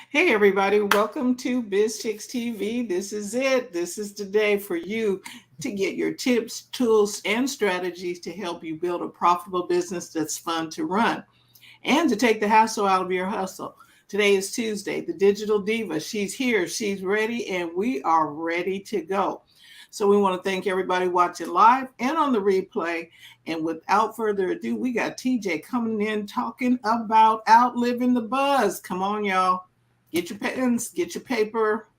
Hey everybody, welcome to Bizchicks TV. This is it. This is the day for you to get your tips, tools, and strategies to help you build a profitable business that's fun to run and to take the hassle out of your hustle. Today is Tuesday. The Digital Diva, she's here, she's ready, and we are ready to go. So we want to thank everybody watching live and on the replay. And without further ado, we got TJ coming in talking about outliving the buzz. Come on, y'all. Get your pens, get your paper.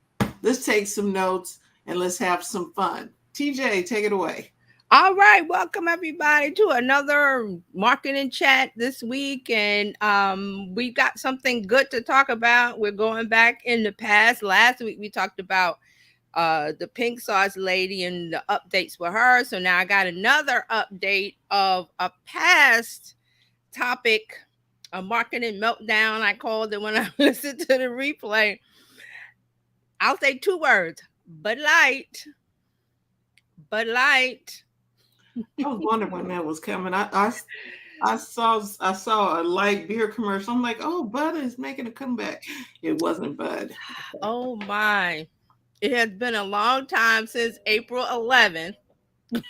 Let's take some notes and let's have some fun. TJ, take it away. All right, welcome everybody to another marketing chat this week, and we got something good to talk about. We're going back in the past. Last week we talked about the pink sauce lady and the updates with her. So now I got another update of a past topic, a marketing meltdown. I called it when I listened to the replay. I'll say two words: Bud Light. Bud Light. I was wondering when that was coming. I saw a light beer commercial. I'm like, oh, Bud is making a comeback. It wasn't Bud. Oh my. It has been a long time since April 11th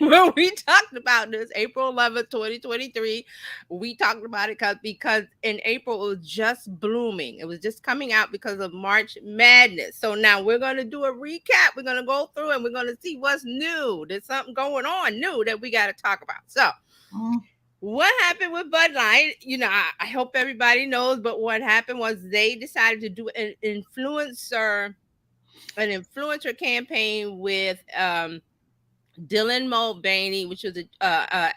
when we talked about this. April 11th, 2023. We talked about it because in April it was just blooming. It was just coming out because of March Madness. So now we're going to do a recap. We're going to go through and we're going to see what's new. There's something going on new that we got to talk about. So, what happened with Bud Light? I hope everybody knows, but what happened was they decided to do an influencer campaign with Dylan Mulvaney, which is I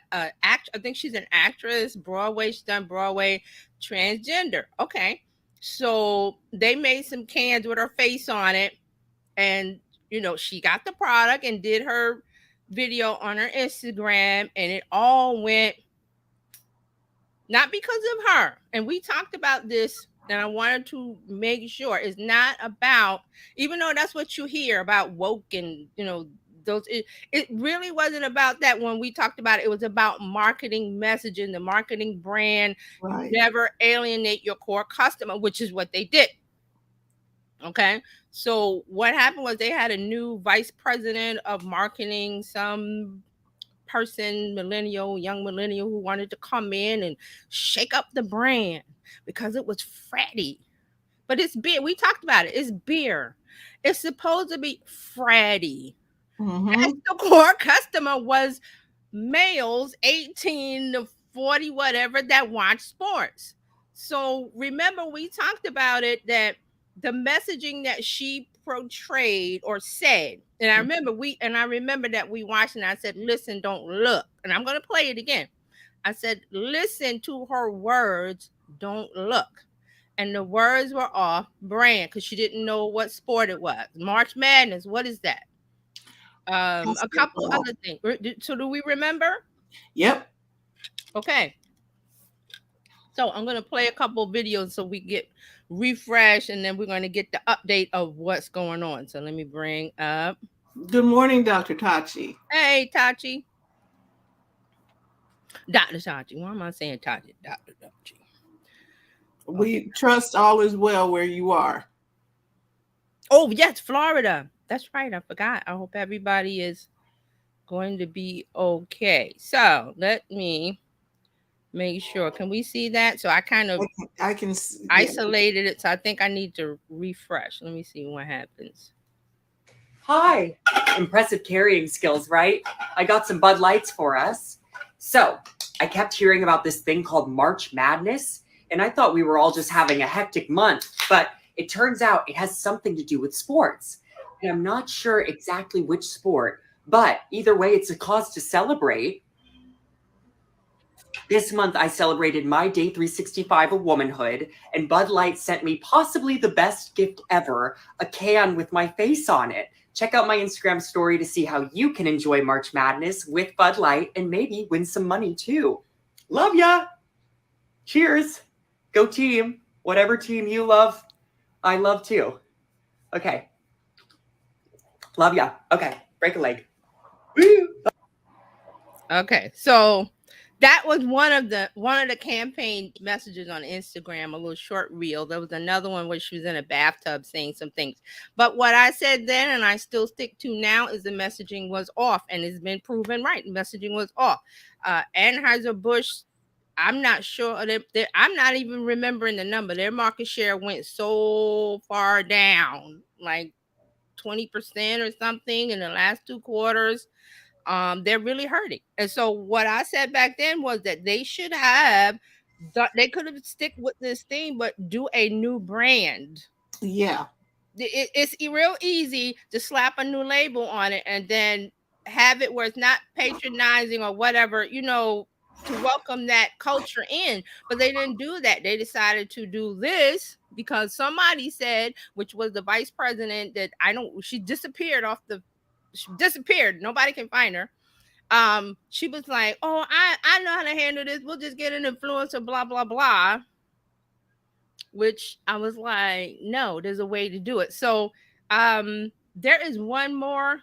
think she's an actress, Broadway. She's done Broadway, transgender. Okay, so they made some cans with her face on it, and she got the product and did her video on her Instagram, and it all went not because of her. And we talked about this, and I wanted to make sure it's not about, even though that's what you hear about woke and those, it really wasn't about that. When we talked about it, it was about marketing messaging, the marketing brand. Right. Never alienate your core customer, which is what they did. Okay, so what happened was they had a new vice president of marketing, some person, young millennial, who wanted to come in and shake up the brand because it was fratty. But it's beer. We talked about it. It's beer. It's supposed to be fratty. As the core customer was males 18 to 40, whatever, that watch sports. So remember, we talked about it, that the messaging that she portrayed or said, and I remember that we watched, and I said, listen, don't look. And I'm gonna play it again. I said, listen to her words, don't look. And the words were off brand because she didn't know what sport it was. March Madness, what is that? A couple Basketball. other things. So do we remember? Yep. Okay. So I'm gonna play a couple videos so we get refresh, and then we're gonna get the update of what's going on. So let me bring up. Good morning, Dr. Tachi. Hey, Tachi. Dr. Tachi. Why am I saying Tachi? Dr. Tachi. We trust all is well where you are. Oh, yes, Florida. That's right. I forgot. I hope everybody is going to be okay. So let me make sure. Can we see that? So I kind of I can isolated it. So I think I need to refresh. Let me see what happens. Hi. Impressive carrying skills, right? I got some Bud Lights for us. So I kept hearing about this thing called March Madness, and I thought we were all just having a hectic month, but it turns out it has something to do with sports. And I'm not sure exactly which sport, but either way, it's a cause to celebrate. This month, I celebrated my day 365 of womanhood, and Bud Light sent me possibly the best gift ever, a can with my face on it. Check out my Instagram story to see how you can enjoy March Madness with Bud Light and maybe win some money too. Love ya! Cheers! Go team! Whatever team you love, I love too. Okay. Love ya. Okay, break a leg. Woo! Okay, so That was one of the campaign messages on Instagram, a little short reel. There was another one where she was in a bathtub saying some things. But what I said then, and I still stick to now, is the messaging was off, and it's been proven right. Messaging was off. Anheuser-Busch, I'm not sure. I'm not even remembering the number. Their market share went so far down, like 20% or something in the last 2 quarters. They're really hurting. And so what I said back then was that they should have they could have stick with this thing, but do a new brand. Yeah. It's real easy to slap a new label on it and then have it where it's not patronizing or whatever, to welcome that culture in. But they didn't do that. They decided to do this because somebody said, which was the vice president, that she disappeared she disappeared. Nobody can find her. She was like, "Oh, I know how to handle this. We'll just get an influencer, blah blah blah." Which I was like, "No, there's a way to do it." So, there is one more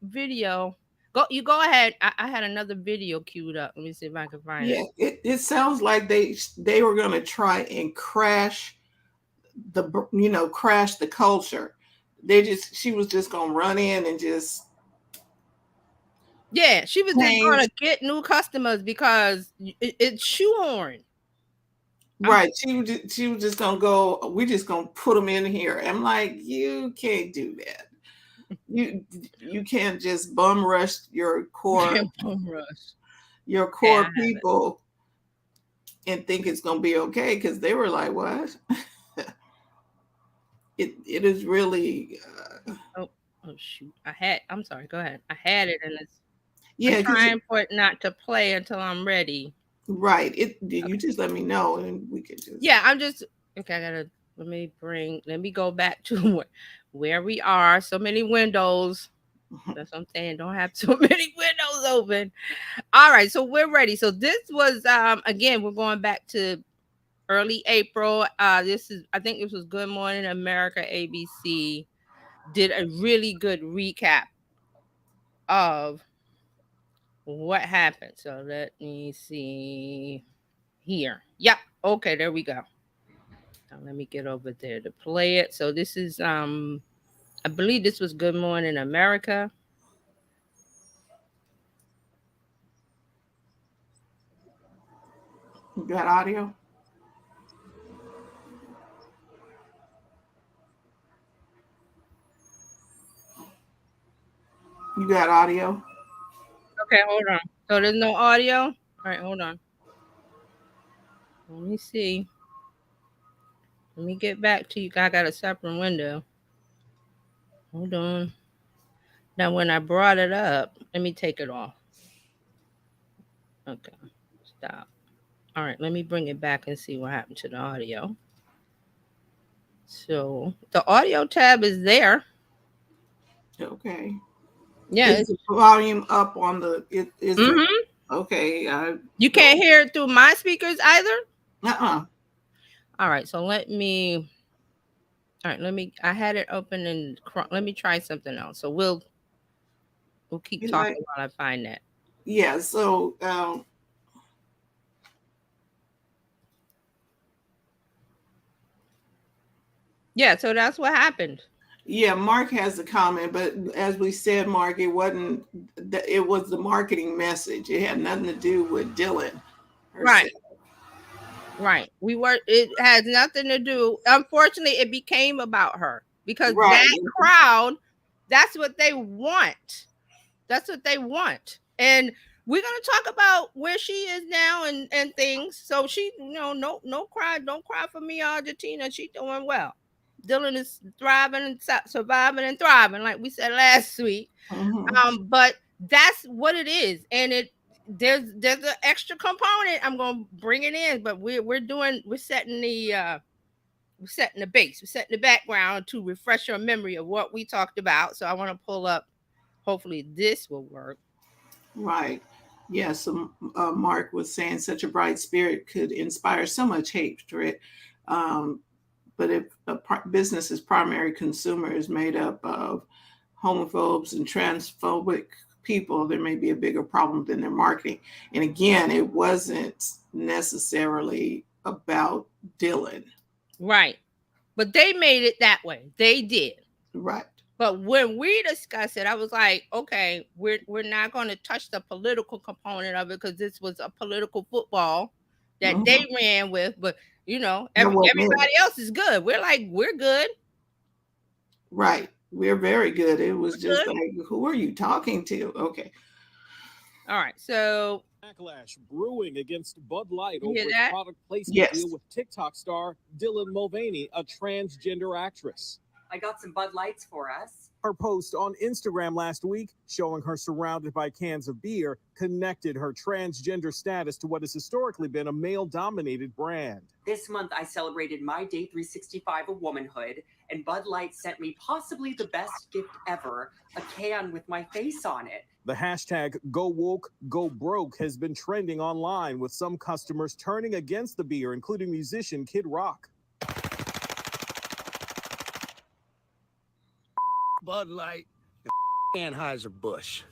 video. Go ahead. I had another video queued up. Let me see if I can find Yeah, it. it sounds like they were going to try and crash crash the culture. She was just going to run in and just Yeah, she was just change. going to get new customers because it's shoehorned. Right. She was just going to go, we're just going to put them in here. I'm like, you can't do that. You can't just bum rush your core people and think it's going to be okay, because they were like, what? It is really oh shoot, I'm sorry, go ahead. I had it, and it's I'm trying for it not to play until I'm ready. Right. You just let me know and we can just. Yeah, I'm just okay. Let me go back to where we are. So many windows. That's what I'm saying. Don't have so many windows open. All right, so we're ready. So this was again, we're going back to early April. I think this was Good Morning America. ABC did a really good recap of what happened. So let me see here. Yep. Okay, there we go. Now let me get over there to play it. So this is I believe this was Good Morning America. You got audio? You got audio? Okay, hold on. So there's no audio? All right, hold on. Let me see. Let me get back to you. I got a separate window. Hold on. Now, when I brought it up, let me take it off. Okay, stop. All right, let me bring it back and see what happened to the audio. So the audio tab is there. Okay. Yeah. Is the volume up on the okay. You can't hear it through my speakers either? Uh-uh. All right, so let me I had it open and let me try something else. So we'll keep talking while I find that. Yeah, so yeah, so that's what happened. Yeah, Mark has a comment, but as we said, Mark, it was the marketing message. It had nothing to do with Dylan herself. Right. It has nothing to do. Unfortunately, it became about her because that crowd, that's what they want. That's what they want. And we're going to talk about where she is now and things. So she, don't cry for me, Argentina. She's doing well. Dylan is thriving and surviving and thriving, like we said last week. Mm-hmm. But that's what it is, and there's an extra component. I'm gonna bring it in, but we're setting the base, we're setting the background to refresh your memory of what we talked about. So I want to pull up. Hopefully, this will work. Right. Yes. Mark was saying such a bright spirit could inspire so much hatred. But if a business's primary consumer is made up of homophobes and transphobic people, there may be a bigger problem than their marketing. And again, it wasn't necessarily about Dylan. Right. But they made it that way. They did. Right. But when we discussed it, I was like, okay, we're not going to touch the political component of it because this was a political football that they ran with. But everybody else is good. We're like, we're good. Right. We're very good. It was just like, who are you talking to? Okay. All right. So backlash brewing against Bud Light over hear its that? product placement Yes. deal with TikTok star Dylan Mulvaney, a transgender actress. I got some Bud Lights for us. Her post on Instagram last week, showing her surrounded by cans of beer, connected her transgender status to what has historically been a male-dominated brand. This month, I celebrated my day 365 of womanhood, and Bud Light sent me possibly the best gift ever, a can with my face on it. The hashtag Go Woke, Go Broke has been trending online, with some customers turning against the beer, including musician Kid Rock. Bud Light, Anheuser-Busch.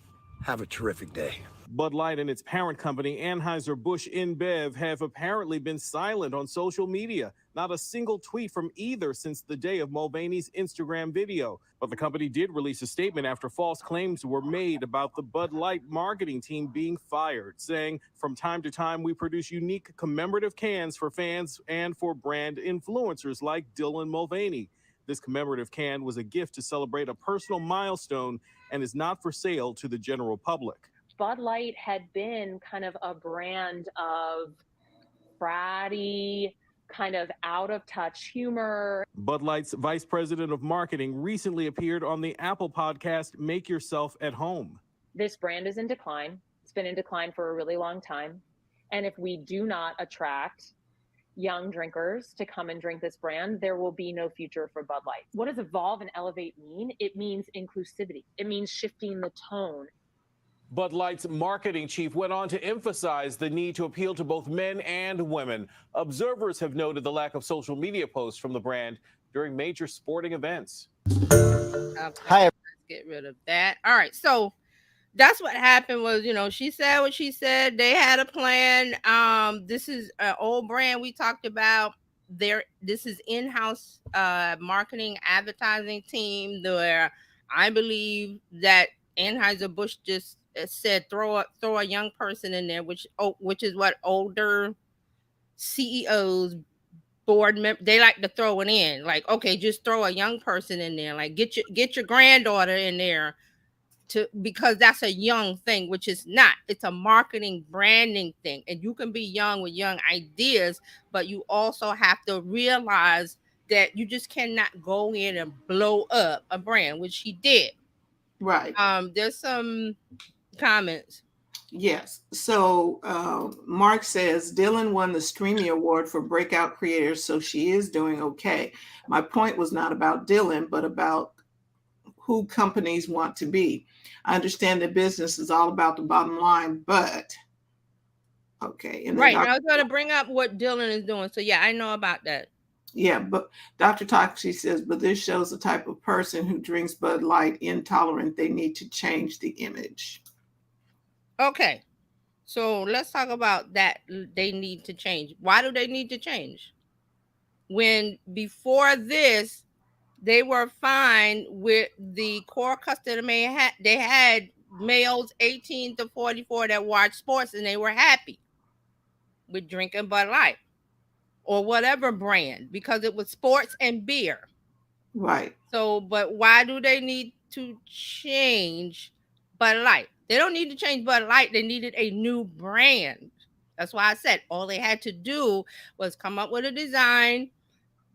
Have a terrific day. Bud Light and its parent company, Anheuser-Busch InBev, have apparently been silent on social media. Not a single tweet from either since the day of Mulvaney's Instagram video. But the company did release a statement after false claims were made about the Bud Light marketing team being fired, saying, "From time to time, we produce unique commemorative cans for fans and for brand influencers like Dylan Mulvaney. This commemorative can was a gift to celebrate a personal milestone and is not for sale to the general public." Bud Light had been kind of a brand of bratty, kind of out of touch humor. Bud Light's vice president of marketing recently appeared on the Apple podcast Make Yourself at Home. This brand is in decline. It's been in decline for a really long time. And if we do not attract young drinkers to come and drink this brand, there will be no future for Bud Light. What does evolve and elevate mean? It means inclusivity. It means shifting the tone. Bud Light's marketing chief went on to emphasize the need to appeal to both men and women. Observers have noted the lack of social media posts from the brand during major sporting events. Okay, Hi. let's get rid of that. All right, so that's what happened was, she said what she said. They had a plan. This is an old brand we talked about. This is in-house marketing advertising team where I believe that Anheuser-Busch just said throw a young person in there, which is what older CEOs, board members, they like to throw it in. Like, okay, just throw a young person in there. Like get your granddaughter in there because that's a young thing, which is not. It's a marketing branding thing. And you can be young with young ideas, but you also have to realize that you just cannot go in and blow up a brand, which he did. Right. There's some comments. Yes. So Mark says Dylan won the Streamy Award for Breakout Creators, so she is doing okay. My point was not about Dylan, but about who companies want to be. I understand that business is all about the bottom line, but okay. And right. I was going to bring up what Dylan is doing. So yeah, I know about that. Yeah, but Dr. Toxie says, but this shows the type of person who drinks Bud Light intolerant. They need to change the image. Okay. So let's talk about that. They need to change. Why do they need to change? When before this, they were fine with the core customer they had males 18 to 44 that watch sports and they were happy with drinking Bud Light or whatever brand because it was sports and beer. Right. So, but why do they need to change Bud Light? They don't need to change Bud Light. They needed a new brand. That's why I said all they had to do was come up with a design,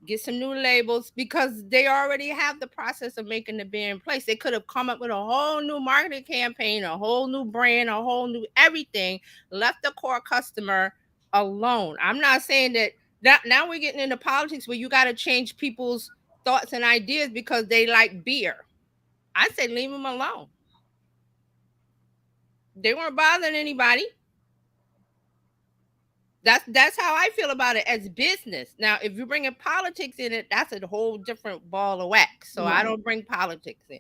get some new labels, because they already have the process of making the beer in place. They could have come up with a whole new marketing campaign, a whole new brand, a whole new everything, left the core customer alone. I'm not saying that now we're getting into politics where you got to change people's thoughts and ideas because they like beer. I say leave them alone. They weren't bothering anybody. That's how I feel about it as business. Now, if you bring in politics in it, that's a whole different ball of wax. So I don't bring politics in.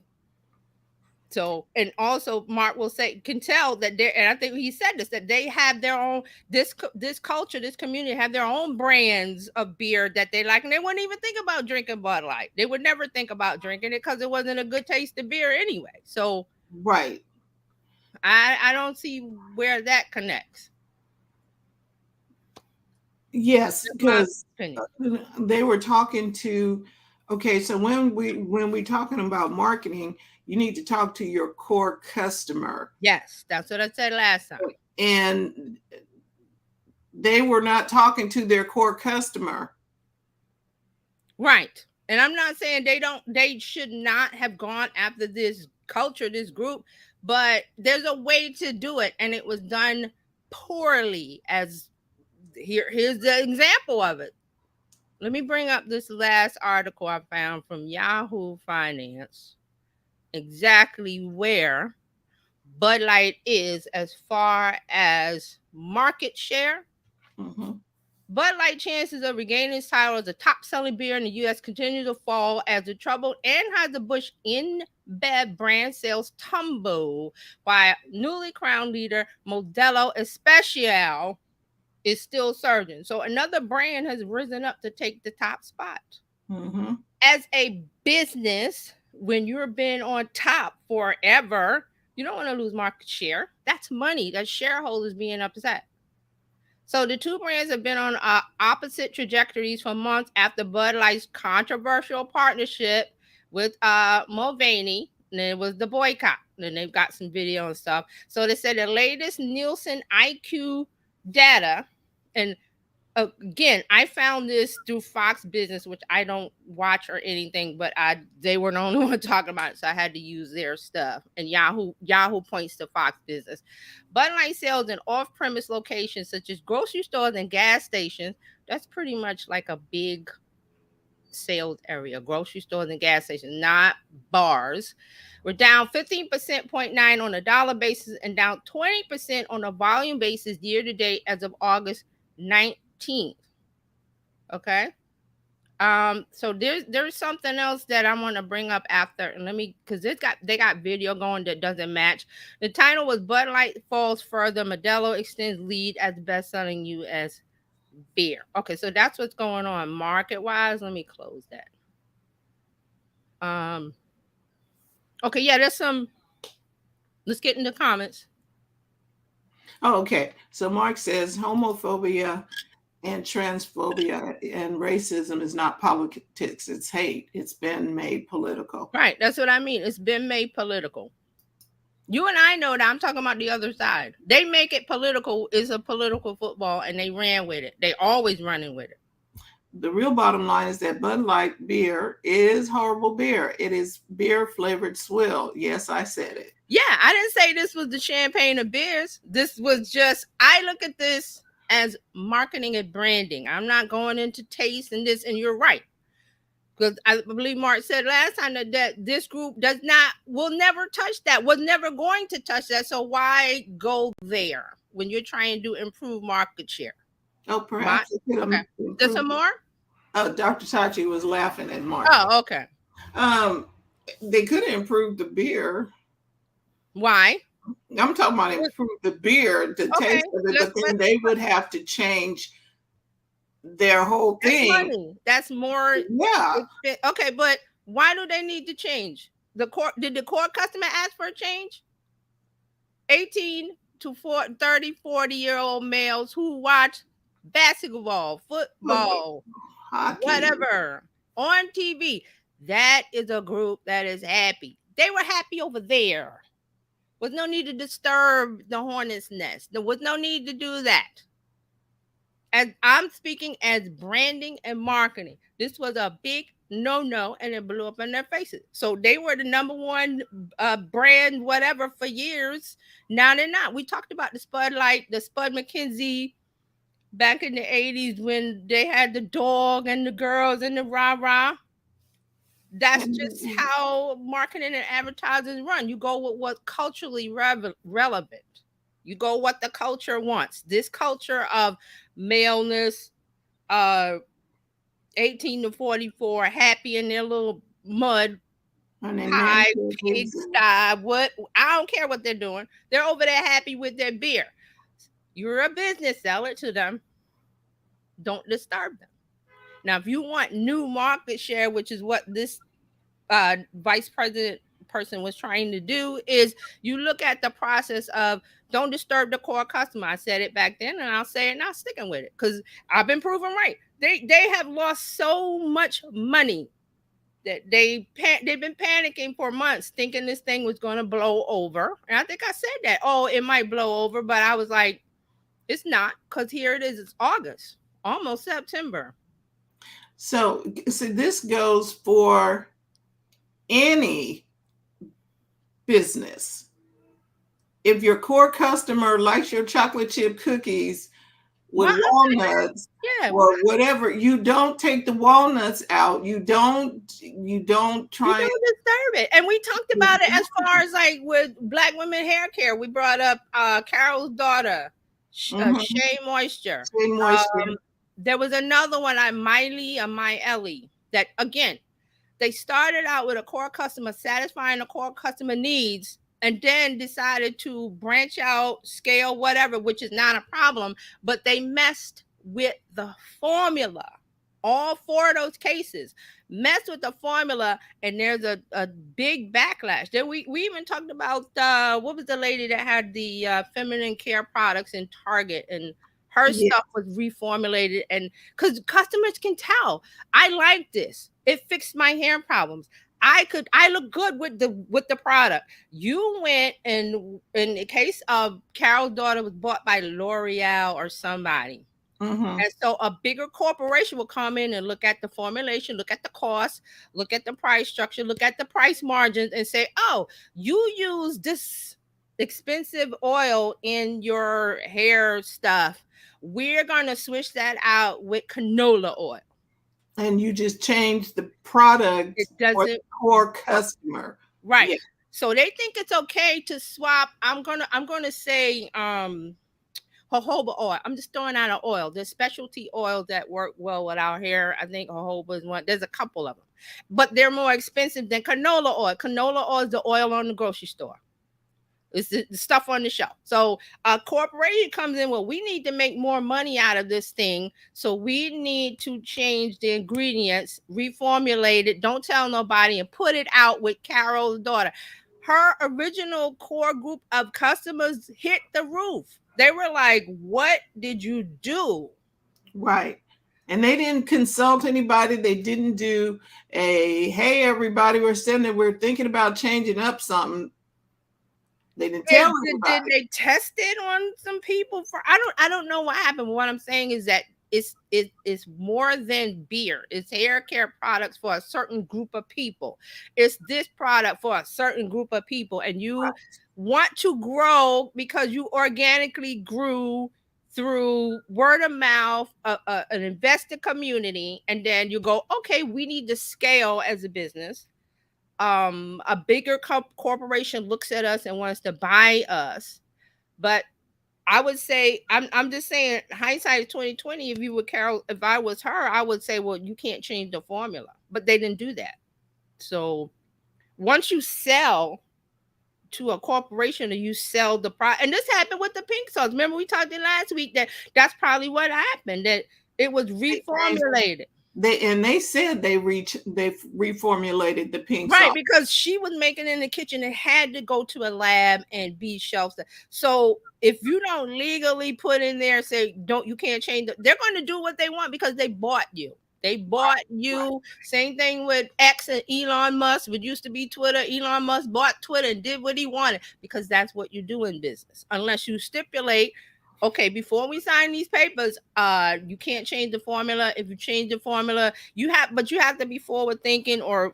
So, and also Mark will say, can tell that they're, and I think he said this, that they have their own, this culture, this community have their own brands of beer that they like, and they wouldn't even think about drinking Bud Light. They would never think about drinking it because it wasn't a good taste of beer anyway. So Right. I don't see where that connects. Yes, That's my because opinion. they were talking to, okay, so when we talking about marketing, you need to talk to your core customer. Yes, that's what I said last time. And they were not talking to their core customer. Right. And I'm not saying they should not have gone after this culture, this group, but there's a way to do it, and it was done poorly. As here's the example of it. Let me bring up this last article I found from Yahoo Finance, exactly where Bud Light is as far as market share. Mm-hmm. Bud Light chances of regaining its title as the top-selling beer in the U.S. continue to fall as the troubled Anheuser-Busch InBev brand sales tumble, while newly crowned leader Modelo Especial is still surging. So another brand has risen up to take the top spot. Mm-hmm. As a business, when you've been on top forever, you don't want to lose market share. That's money. That's shareholders being upset. So the two brands have been on opposite trajectories for months after Bud Light's controversial partnership with Mulvaney. And it was the boycott. And they've got some video and stuff. So they said the latest Nielsen IQ data, and again, I found this through Fox Business, which I don't watch or anything, but they were the only one talking about it, so I had to use their stuff. And Yahoo points to Fox Business. Bud Light sales in off-premise locations such as grocery stores and gas stations. That's pretty much like a big sales area, grocery stores and gas stations, not bars. We're down 15.9% on a dollar basis and down 20% on a volume basis year to date as of August 19th. Okay. So there's something else that I want to bring up after, and let me, because they got video going that doesn't match. The title was Bud Light falls further, Modelo extends lead as best-selling U.S. beer. Okay, so that's what's going on market wise. Let me close that. Okay, yeah, there's some. Let's get in the comments. Oh, okay. So Mark says homophobia and transphobia and racism is not politics, it's hate. It's been made political. Right, that's what I mean. It's been made political. You and I know that. I'm talking about the other side. They make it political. It's a political football, and they ran with it. They always running with it. The real bottom line is that Bud Light beer is horrible beer. It is beer flavored swill. Yes, I said it. Yeah, I didn't say this was the champagne of beers. This was just, I look at this as marketing and branding. I'm not going into taste and this, and you're right. Because I believe Mark said last time that this group will never touch that, was never going to touch that. So why go there when you're trying to improve market share? Oh, perhaps. Okay. There's some more? Oh, Dr. Tachi was laughing at Mark. Oh, okay. They could improve the beer. Why? I'm talking about improve the beer, the taste of it, but then they would have to change their whole thing. That's money. That's more. Yeah. Okay, but why do they need to change? Did the core customer ask for a change? 18 to 30, 40-year-old males who watch basketball, football, hockey, whatever on TV. That is a group that is happy. They were happy over there. Was no need to disturb the hornet's nest. There was no need to do that. As I'm speaking as branding and marketing, this was a big no, and it blew up in their faces. So they were the number one brand, whatever, for years. Now they're not. We talked about the Spud Light, the Spud McKenzie back in the 80s when they had the dog and the girls and the rah-rah. That's just how marketing and advertising run. You go with what's culturally relevant. You go what the culture wants. This culture of maleness, 18 to 44, happy in their little mud And they pie, manicure pigs and- pigsty, what I don't care what they're doing. They're over there happy with their beer. You're a business, sell it to them. Don't disturb them. Now, if you want new market share, which is what this vice president person was trying to do, is you look at the process of don't disturb the core customer. I said it back then, and I'll say it now, sticking with it because I've been proven right. They have lost so much money that they've been panicking for months, thinking this thing was going to blow over. And I think I said that. Oh, it might blow over, but I was like, it's not, because here it is. It's August, almost September. So this goes for any business. If your core customer likes your chocolate chip cookies with walnuts, yeah, or whatever, you don't take the walnuts out. You don't try. You don't disturb it. And we talked about it as far as like with Black women hair care. We brought up Carol's daughter, Shea Moisture. Shea Moisture. There was another one, Miley, that again, they started out with a core customer, satisfying the core customer needs, and then decided to branch out, scale, whatever, which is not a problem, but they messed with the formula. All four of those cases messed with the formula, and there's a big backlash. Then we even talked about what was the lady that had the feminine care products in Target, and her stuff was reformulated, and because customers can tell, I like this. It fixed my hair problems. I look good with the product. You went, and in the case of Carol's daughter, was bought by L'Oreal or somebody. And so a bigger corporation will come in and look at the formulation, look at the cost, look at the price structure, look at the price margins, and say, oh, you use this expensive oil in your hair stuff. We're going to switch that out with canola oil. And you just change the product for the core customer. Right. Yeah. So they think it's okay to swap. I'm gonna say jojoba oil. I'm just throwing out an oil. There's specialty oils that work well with our hair. I think jojoba is one. There's a couple of them, but they're more expensive than canola oil. Canola oil is the oil on the grocery store. It's the stuff on the shelf. So a corporation comes in, well, we need to make more money out of this thing. So we need to change the ingredients, reformulate it, don't tell nobody, and put it out with Carol's daughter. Her original core group of customers hit the roof. They were like, what did you do? Right. And they didn't consult anybody. They didn't do hey, everybody, we're thinking about changing up something. They didn't tell anybody. Did they test it on some people? I don't know what happened. What I'm saying is that it's more than beer. It's hair care products for a certain group of people. It's this product for a certain group of people, and you want to grow because you organically grew through word of mouth, an invested community, and then you go, okay, we need to scale as a business. A bigger corporation looks at us and wants to buy us, but I would say, I'm just saying, hindsight is 2020. If you were Carol, if I was her, I would say, well, you can't change the formula, but they didn't do that. So once you sell to a corporation, or you sell the product, and this happened with the pink sauce. Remember we talked last week that's probably what happened, that it was reformulated. They said they reformulated the pink sauce. Right, because she was making it in the kitchen. It had to go to a lab and be shelf. So if you don't legally put in there, say, you can't change they're going to do what they want because they bought you. They bought you. Right. Same thing with X and Elon Musk. It used to be Twitter. Elon Musk bought Twitter and did what he wanted, because that's what you do in business. Unless you stipulate, okay, before we sign these papers, you can't change the formula. If you change the formula, you have to be forward thinking, or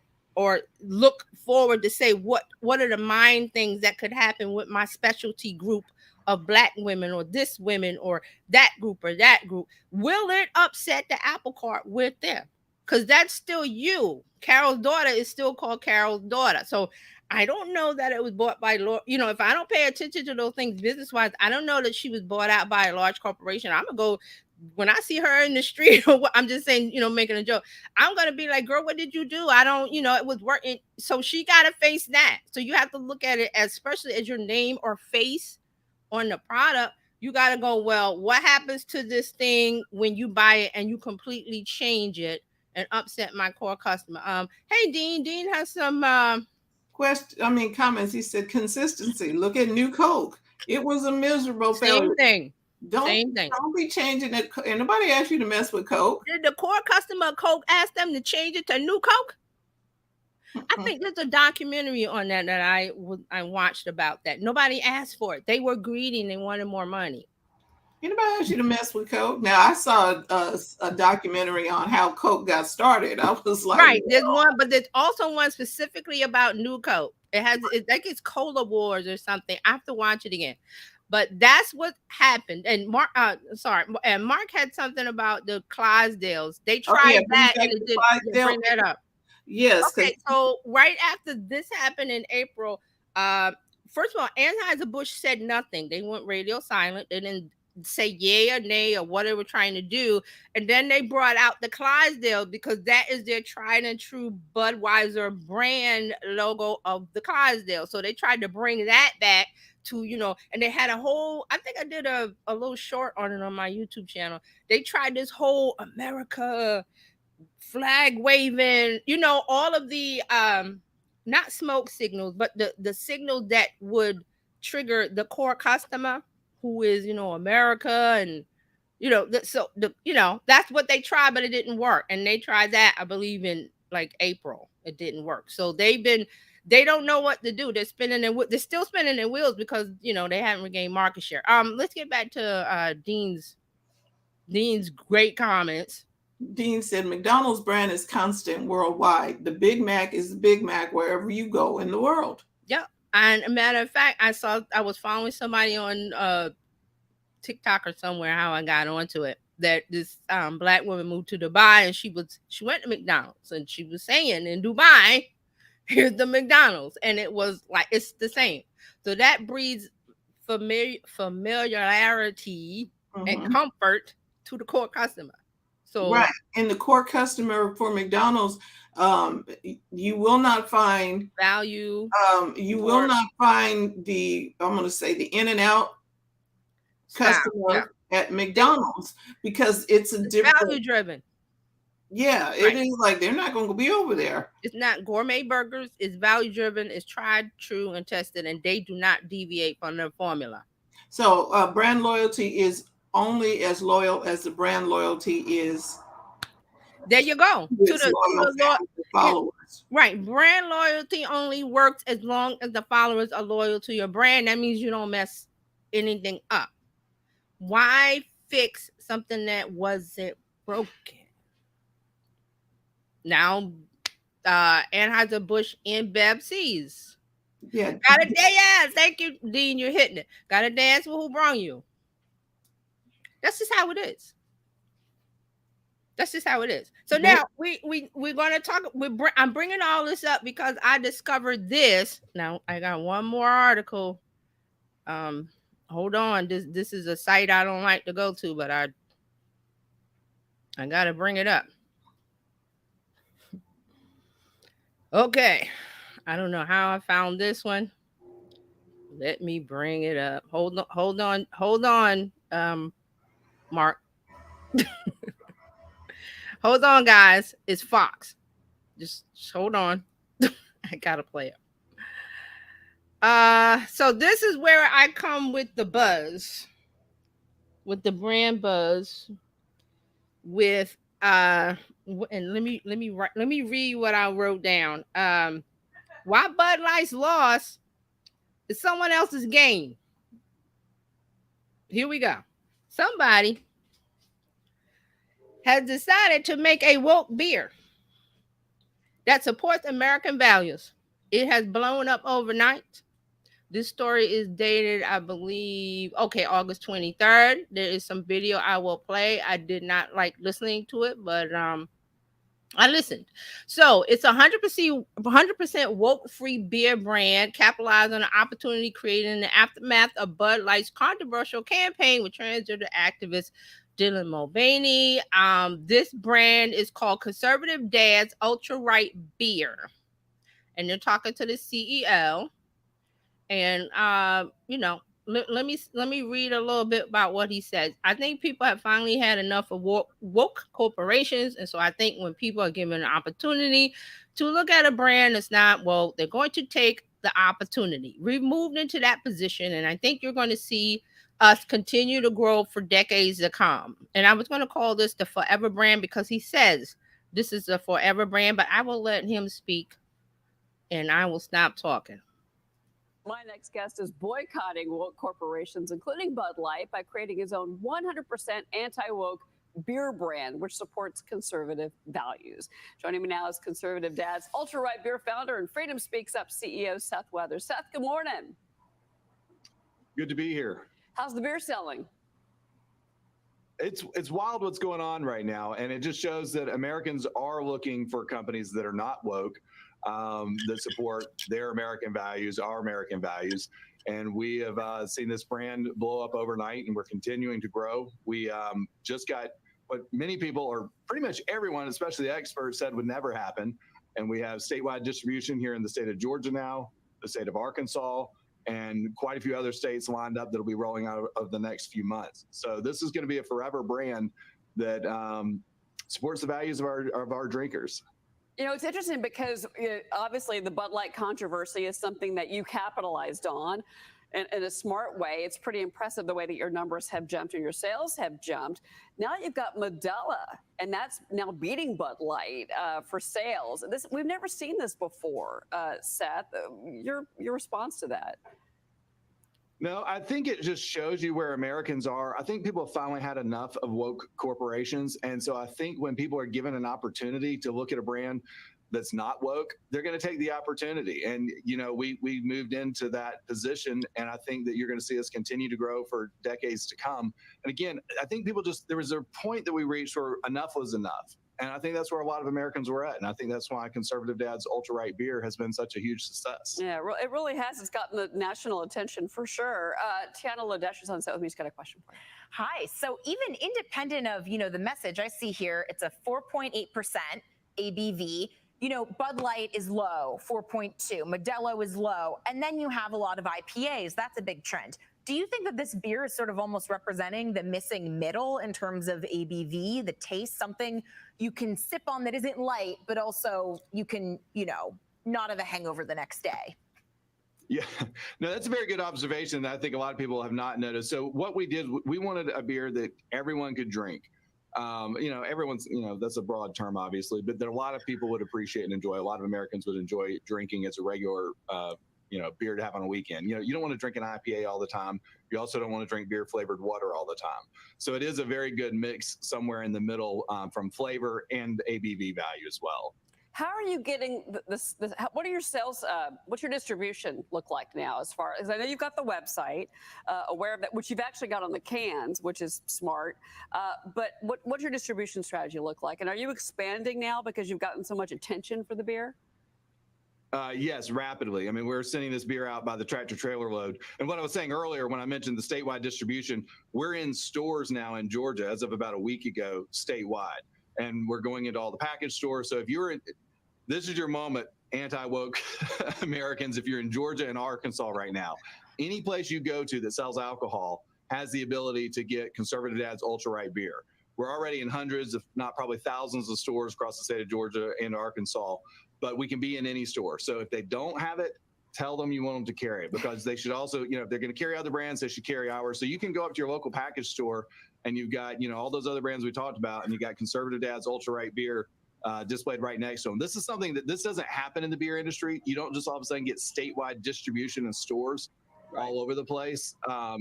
look forward to say what are the mind things that could happen with my specialty group of Black women, or this women, or that group or that group. Will it upset the apple cart with them? Because that's still you. Carol's daughter is still called Carol's daughter. So I don't know that it was bought by, if I don't pay attention to those things business-wise, I don't know that she was bought out by a large corporation. I'm going to go when I see her in the street, I'm just saying, making a joke. I'm gonna be like, girl, what did you do? I don't, it was working. So she gotta face that. So you have to look at it as, especially as your name or face on the product. You gotta go, well, what happens to this thing when you buy it and you completely change it and upset my core customer? Hey Dean. Dean has some comments. He said consistency. Look at New Coke. It was a miserable failure. Same thing. Don't be changing it. And nobody asked you to mess with Coke. Did the core customer of Coke ask them to change it to New Coke? I think there's a documentary on that I watched about that. Nobody asked for it. They were greedy and they wanted more money. Anybody asked you to mess with Coke? Now I saw a documentary on how Coke got started. I was like, right. There's one, but there's also one specifically about New Coke. It's like it's Cola Wars or something. I have to watch it again. But that's what happened. And Mark had something about the Clydesdales. They tried that and it didn't bring that up. Yes. Okay, so right after this happened in April, first of all, Anheuser-Busch said nothing. They went radio silent. They didn't say yay or nay or what they were trying to do. And then they brought out the Clydesdale because that is their tried and true Budweiser brand logo of the Clydesdale. So they tried to bring that back to, and they had a whole, I think I did a little short on it on my YouTube channel. They tried this whole America flag waving, all of the not smoke signals, but the signals that would trigger the core customer who is, America, and that's what they tried, but it didn't work. And they tried that, I believe, in like April. It didn't work. So they don't know what to do. They're still spinning their wheels because they haven't regained market share. Let's get back to Dean's great comments. Dean said McDonald's brand is constant worldwide. The Big Mac is the Big Mac wherever you go in the world. Yeah. And a matter of fact, I was following somebody on TikTok or somewhere, how I got onto it, that this black woman moved to Dubai and she went to McDonald's and she was saying, in Dubai, here's the McDonald's. And it was like, it's the same. So that breeds familiarity and comfort to the core customer. So right. And the core customer for McDonald's, you will not find value. You will not find the In-N-Out customer at McDonald's because it's different value driven. Yeah, it is like they're not going to be over there. It's not gourmet burgers. It's value driven. It's tried, true, and tested, and they do not deviate from their formula. So brand loyalty is only as loyal as the brand loyalty is. There you go. To the followers. Right. Brand loyalty only works as long as the followers are loyal to your brand. That means you don't mess anything up. Why fix something that wasn't broken? Now, Anheuser-Busch and Pepsi's. Yeah. Got a dance. Thank you, Dean. You're hitting it. Got to dance with who brung you. That's just how it is. That's just how it is. So now we're going to talk. I'm bringing all this up because I discovered this. Now I got one more article. Hold on. This is a site I don't like to go to, but I got to bring it up. Okay. I don't know how I found this one. Let me bring it up. Hold on, Mark. Hold on, guys. It's Fox. Just hold on. I gotta play it. So this is where I come with the buzz, with the brand buzz, with and let me read what I wrote down. Why Bud Light's loss is someone else's gain. Here we go. Somebody has decided to make a woke beer that supports American values. It has blown up overnight. This story is dated, I believe, August 23rd. There is some video I will play. I did not like listening to it, but I listened. So it's 100% woke-free beer brand capitalized on an opportunity created in the aftermath of Bud Light's controversial campaign with transgender activists Dylan Mulvaney. This brand is called Conservative Dad's Ultra Right Beer, and they're talking to the CEO. And let me read a little bit about what he says. I think people have finally had enough of woke corporations, and so I think when people are given an opportunity to look at a brand that's not woke, they're going to take the opportunity. We've moved into that position, and I think you're going to see us continue to grow for decades to come. And I was going to call this the Forever brand because he says this is a forever brand, but I will let him speak, and I will stop talking. My next guest is boycotting woke corporations, including Bud Light, by creating his own 100% anti-woke beer brand, which supports conservative values. Joining me now is Conservative Dad's Ultra Right Beer founder and Freedom Speaks Up CEO, Seth Weathers. Seth, good morning. Good to be here. How's the beer selling? It's wild what's going on right now, and it just shows that Americans are looking for companies that are not woke, that support their American values, our American values. And we have seen this brand blow up overnight, and we're continuing to grow. We just got what many people, or pretty much everyone, especially the experts, said would never happen. And we have statewide distribution here in the state of Georgia now, the state of Arkansas, and quite a few other states lined up that'll be rolling out of the next few months. So this is going to be a forever brand that supports the values of our drinkers. You know, it's interesting because obviously the Bud Light controversy is something that you capitalized on in a smart way. It's pretty impressive the way that your numbers have jumped and your sales have jumped. Now you've got Modelo, and that's now beating Bud Light for sales. We've never seen this before, Seth. Your response to that? No, I think it just shows you where Americans are. I think people have finally had enough of woke corporations. And so I think when people are given an opportunity to look at a brand that's not woke, they're going to take the opportunity. And, you know, we moved into that position, and I think that you're going to see us continue to grow for decades to come. And again, I think there was a point that we reached where enough was enough. And I think that's where a lot of Americans were at. And I think that's why Conservative Dad's Ultra Right Beer has been such a huge success. Yeah, it really has. It's gotten the national attention for sure. Tiana Lodesh is on set with me. She's got a question for you. Hi. So even independent of, the message I see here, it's a 4.8% ABV. Bud Light is low, 4.2. Modelo is low. And then you have a lot of IPAs. That's a big trend. Do you think that this beer is sort of almost representing the missing middle in terms of ABV, the taste, something you can sip on that isn't light, but also you can, not have a hangover the next day? Yeah, no, that's a very good observation that I think a lot of people have not noticed. So what we did, we wanted a beer that everyone could drink. Everyone's, that's a broad term, obviously, but that a lot of people would appreciate and enjoy. A lot of Americans would enjoy drinking as a regular, beer to have on a weekend. You don't want to drink an IPA all the time. You also don't want to drink beer flavored water all the time. So it is a very good mix somewhere in the middle from flavor and ABV value as well. How are you getting this? What are your sales? What's your distribution look like now? As far as I know, you've got the website, aware of that, which you've actually got on the cans, which is smart. But what's your distribution strategy look like? And are you expanding now because you've gotten so much attention for the beer? Yes, rapidly. I mean, we're sending this beer out by the tractor trailer load. And what I was saying earlier when I mentioned the statewide distribution, we're in stores now in Georgia as of about a week ago, statewide. And we're going into all the package stores. So if this is your moment, anti-woke Americans, if you're in Georgia and Arkansas right now, any place you go to that sells alcohol has the ability to get Conservative Dad's Ultra Right Beer. We're already in hundreds, if not probably thousands of stores across the state of Georgia and Arkansas, but we can be in any store. So if they don't have it, tell them you want them to carry it, because they should also, if they're going to carry other brands, they should carry ours. So you can go up to your local package store and you've got, all those other brands we talked about, and you got Conservative Dad's Ultra Right Beer displayed right next to them. This is something that doesn't happen in the beer industry. You don't just all of a sudden get statewide distribution in stores all over the place.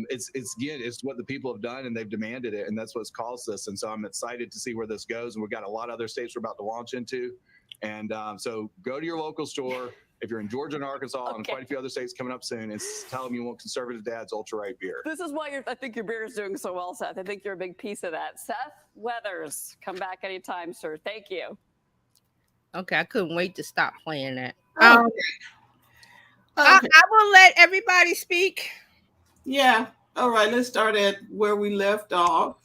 It's what the people have done, and they've demanded it, and that's what's caused this. And so I'm excited to see where this goes. And we've got a lot of other states we're about to launch into. And so go to your local store. If you're in Georgia and Arkansas and quite a few other states coming up soon, tell them you want Conservative Dad's Ultra Right Beer. This is why I think your beer is doing so well, Seth. I think you're a big piece of that. Seth Weathers, come back anytime, sir. Thank you. Okay, I couldn't wait to stop playing that. Okay. I will let everybody speak. Yeah. All right. Let's start at where we left off.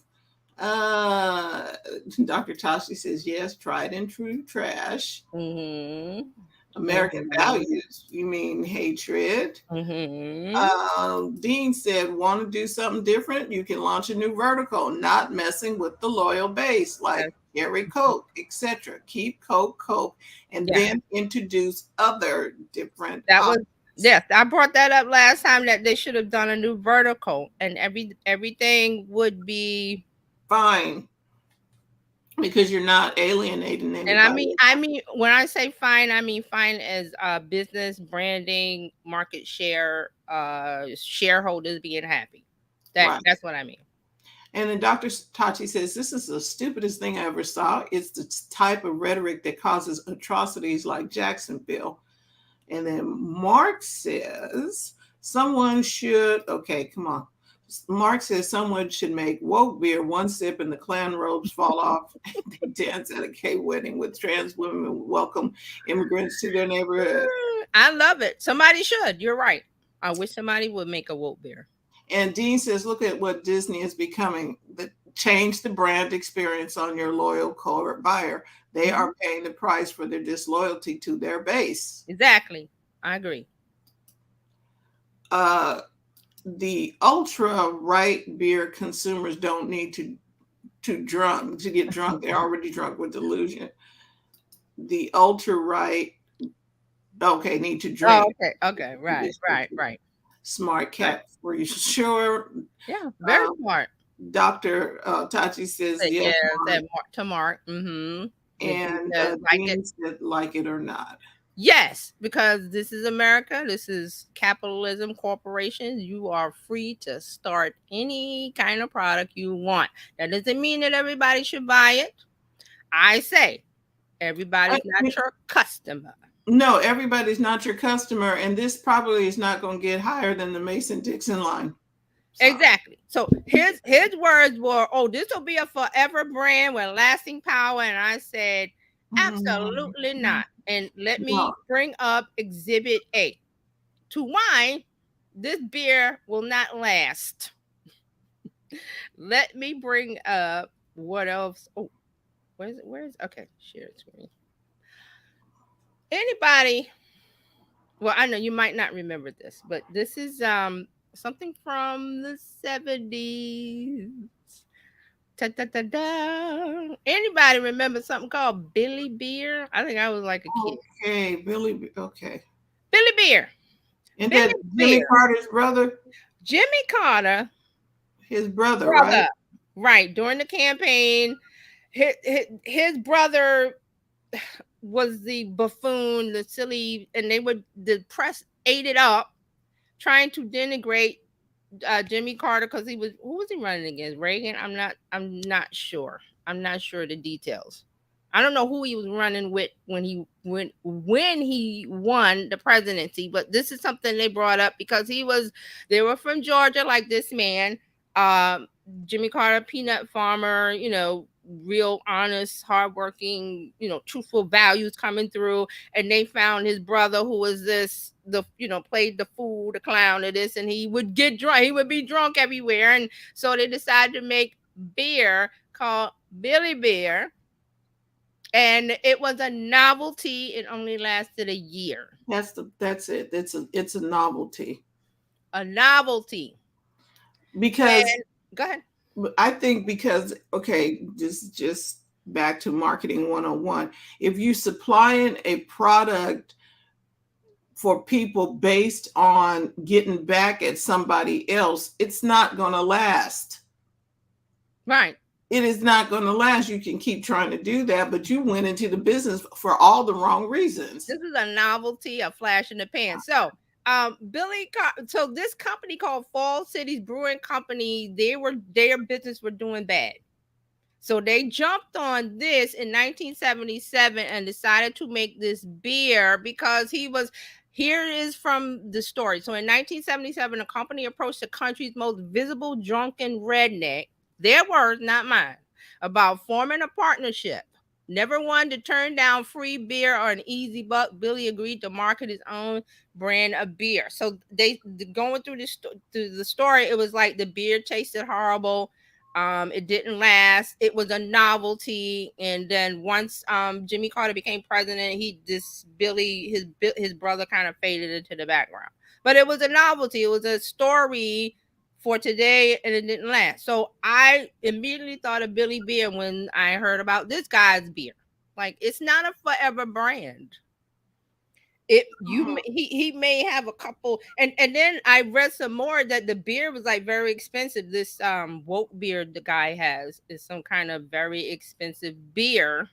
Dr. Tashi says, yes, tried and true trash. Mm-hmm. American values, you mean hatred. Mm-hmm. Dean said, want to do something different? You can launch a new vertical, not messing with the loyal base, like carry Coke, etc. Keep Coke, and then introduce other different. That was yes. I brought that up last time that they should have done a new vertical, and everything would be fine because you're not alienating anybody. And I mean, when I say fine, I mean fine as business branding, market share, shareholders being happy. That's what I mean. And then Dr. Tachi says, this is the stupidest thing I ever saw. It's the type of rhetoric that causes atrocities like Jacksonville. And then Mark says, someone should, okay, come on. Mark says someone should make woke beer, one sip and the clan robes fall off. They dance at a K wedding with trans women, welcome immigrants to their neighborhood. I love it. Somebody should. You're right. I wish somebody would make a woke beer. And Dean says, look at what Disney is becoming. Change the brand experience on your loyal core buyer. They are paying the price for their disloyalty to their base. Exactly. I agree. The ultra right beer consumers don't need to get drunk. They're already drunk with delusion. The ultra right, need to drink. Oh, okay. Right. Smart cat, were you sure? Yeah, very smart. Dr. Tachi says yes. To Mark. Mm-hmm. And like it or not. Yes, because this is America. This is capitalism, corporations. You are free to start any kind of product you want. That doesn't mean that everybody should buy it. I say everybody's not your customer. No, everybody's not your customer. And this probably is not going to get higher than the Mason-Dixon line. So. Exactly. So his words were, this will be a forever brand with lasting power. And I said, absolutely not. And let me bring up Exhibit A. To why this beer will not last. Let me bring up what else. Oh, where is okay, share screen. Anybody? Well, I know you might not remember this, but this is something from the 70s. Anybody remember something called Billy Beer? I think I was like a kid. Okay, Billy Beer. And that Jimmy Carter's brother? Jimmy Carter. His brother, right? Right. During the campaign, his brother was the buffoon, the silly, and the press ate it up, trying to denigrate Jimmy Carter because who was he running against? Reagan? I'm not sure. I'm not sure the details. I don't know who he was running with when he won the presidency, but this is something they brought up because they were from Georgia, like this man, Jimmy Carter, peanut farmer, real honest, hardworking, truthful values coming through. And they found his brother who was played the fool, the clown of this, and he would get drunk. He would be drunk everywhere. And so they decided to make beer called Billy Beer. And it was a novelty. It only lasted a year. That's it. It's a novelty. A novelty. Because go ahead. I think because just back to marketing 101. If you supplying a product for people based on getting back at somebody else, it's not going to last. Right. It is not going to last. You can keep trying to do that, but you went into the business for all the wrong reasons. This is a novelty, a flash in the pan. So, so this company called Fall Cities Brewing Company, their business were doing bad. So they jumped on this in 1977 and decided to make this beer because here is from the story. So in 1977, a company approached the country's most visible drunken redneck, their words, not mine, about forming a partnership. Never wanted to turn down free beer or an easy buck, Billy agreed to market his own brand of beer. So they going through the story, it was like the beer tasted horrible. It didn't last. It was a novelty. And then once Jimmy Carter became president, his brother kind of faded into the background. But it was a novelty. It was a story for today, and it didn't last. So I immediately thought of Billy Beer when I heard about this guy's beer. Like, it's not a forever brand. He may have a couple, and then I read some more that the beer was like very expensive. This woke beer the guy has is some kind of very expensive beer.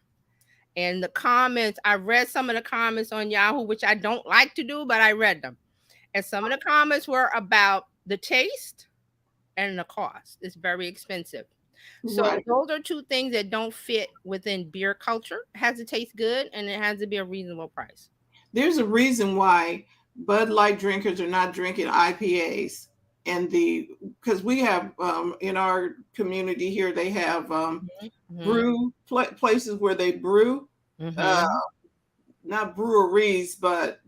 And the comments, I read some of the comments on Yahoo, which I don't like to do, but I read them. And some of the comments were about the taste and the cost. It's very expensive. So Right. those are two things that don't fit within beer culture. It has to taste good, and it has to be a reasonable price. There's a reason why Bud Light drinkers are not drinking IPAs, and because we have in our community here, they have brew places where they brew, not breweries, but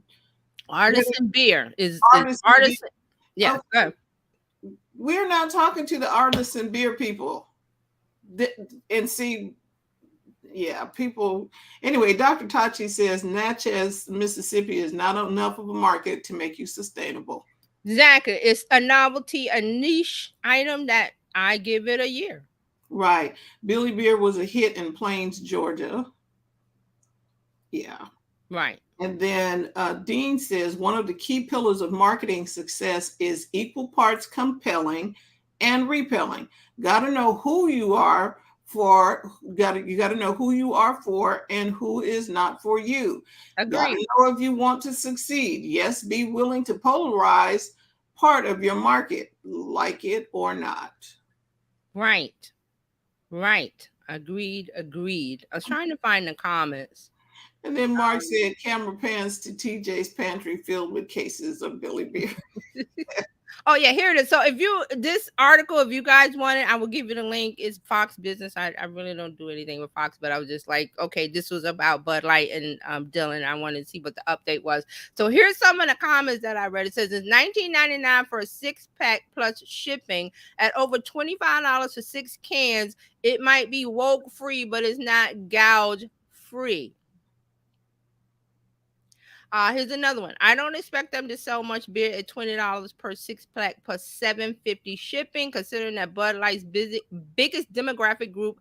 artisan beer is artisan. Yeah. Okay. We're not talking to the artisan beer people, and see. Yeah, people. Anyway, Dr. Tachi says Natchez, Mississippi is not enough of a market to make you sustainable. Exactly. It's a novelty, a niche item that I give it a year. Right. Billy Beer was a hit in Plains, Georgia. Yeah. Right. And then Dean says one of the key pillars of marketing success is equal parts compelling and repelling. Got to know who you are for. You got to know who you are for and who is not for you. Agreed. Got to know if you want to succeed. Yes, be willing to polarize part of your market, like it or not. Right. Agreed. I was trying to find the comments. And then Mark said camera pans to TJ's pantry filled with cases of Billy Beer. Oh yeah, here it is. So if this article, if you guys want it, I will give you the link. It's Fox Business. I really don't do anything with Fox, but I was just like, okay, this was about Bud Light and Dylan. I wanted to see what the update was. So here's some of the comments that I read. It says it's $19.99 for a 6-pack plus shipping at over $25 for 6 cans. It might be woke free, but it's not gouge free. Here's another one. I don't expect them to sell much beer at $20 per 6-pack plus $7.50 shipping, considering that Bud Light's biggest demographic group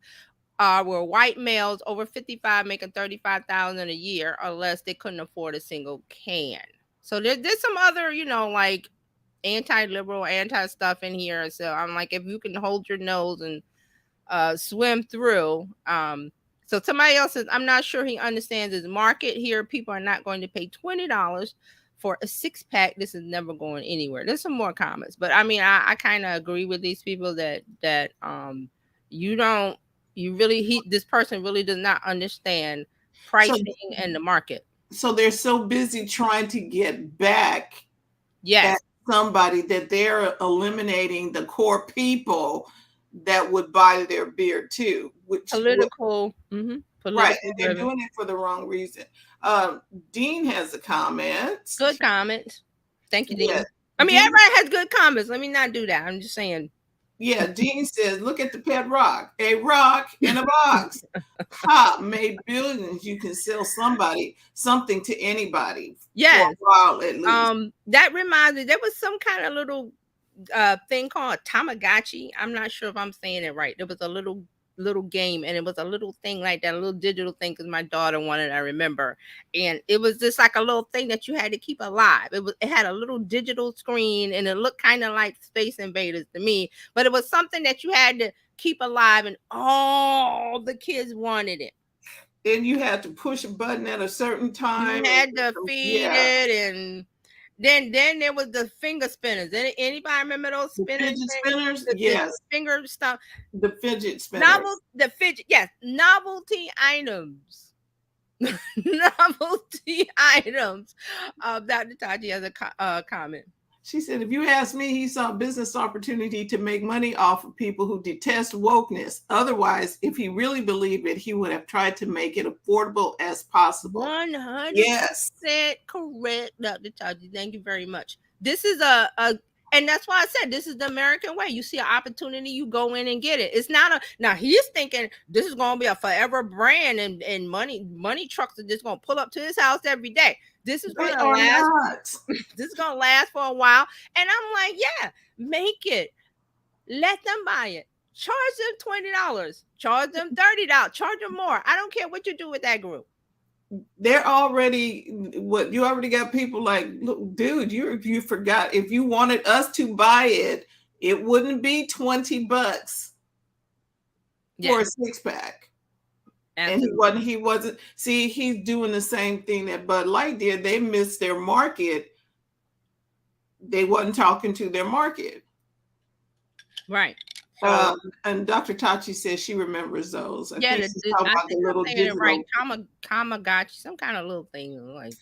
were white males over 55 making $35,000 a year, unless they couldn't afford a single can. So there's some other, like anti-liberal, anti-stuff in here. So I'm like, if you can hold your nose and swim through, so somebody else says, I'm not sure he understands his market here. People are not going to pay $20 for a 6-pack. This is never going anywhere. There's some more comments, but I mean, I kind of agree with these people that this person really does not understand pricing and the market. So they're so busy trying to get back at somebody that they're eliminating the core people that would buy their beer too, which political. Right, and they're doing it for the wrong reason. Dean has a comment. Good comment. Thank you, Dean. Yeah. I mean, everybody has good comments. Let me not do that. I'm just saying. Yeah, Dean says, look at the pet rock. A rock in a box. Pop made billions. You can sell something to anybody. Yes. For a while at least. That reminds me, there was some kind of little thing called Tamagotchi. I'm not sure if I'm saying it right. There was a little game, and it was a little thing like that, a little digital thing, because my daughter wanted, I remember, and it was just like a little thing that you had to keep alive. It had a little digital screen, and it looked kind of like Space Invaders to me, but it was something that you had to keep alive, and all the kids wanted it. And you had to push a button at a certain time. You had to feed it, and then there was the finger spinners. Anybody remember those spinners? Fidget spinners? Yes. The finger stuff. The fidget spinners. Novelty items. Novelty items. Dr. Taji has a comment. She said, if you ask me, he saw a business opportunity to make money off of people who detest wokeness. Otherwise, if he really believed it, he would have tried to make it affordable as possible. 100% yes. correct, Dr. Taji. Thank you very much. This is a And that's why I said this is the American way. You see an opportunity, you go in and get it. It's not a now he's thinking this is gonna be a forever brand and money trucks are just gonna pull up to his house every day. This is They gonna are last. not. This is gonna last for a while. And I'm like, yeah, make it. Let them buy it. Charge them $20. Charge them $30. Charge them more. I don't care what you do with that group. They're already what you already got people like, look, dude, you forgot if you wanted us to buy it, it wouldn't be $20 for a 6-pack. And he wasn't see, he's doing the same thing that Bud Light did. They missed their market. They wasn't talking to their market. Right. And Dr. Tachi says she remembers those. I Yeah, think she's talking about the little digital. Right, Tamagotchi, some kind of little thing like.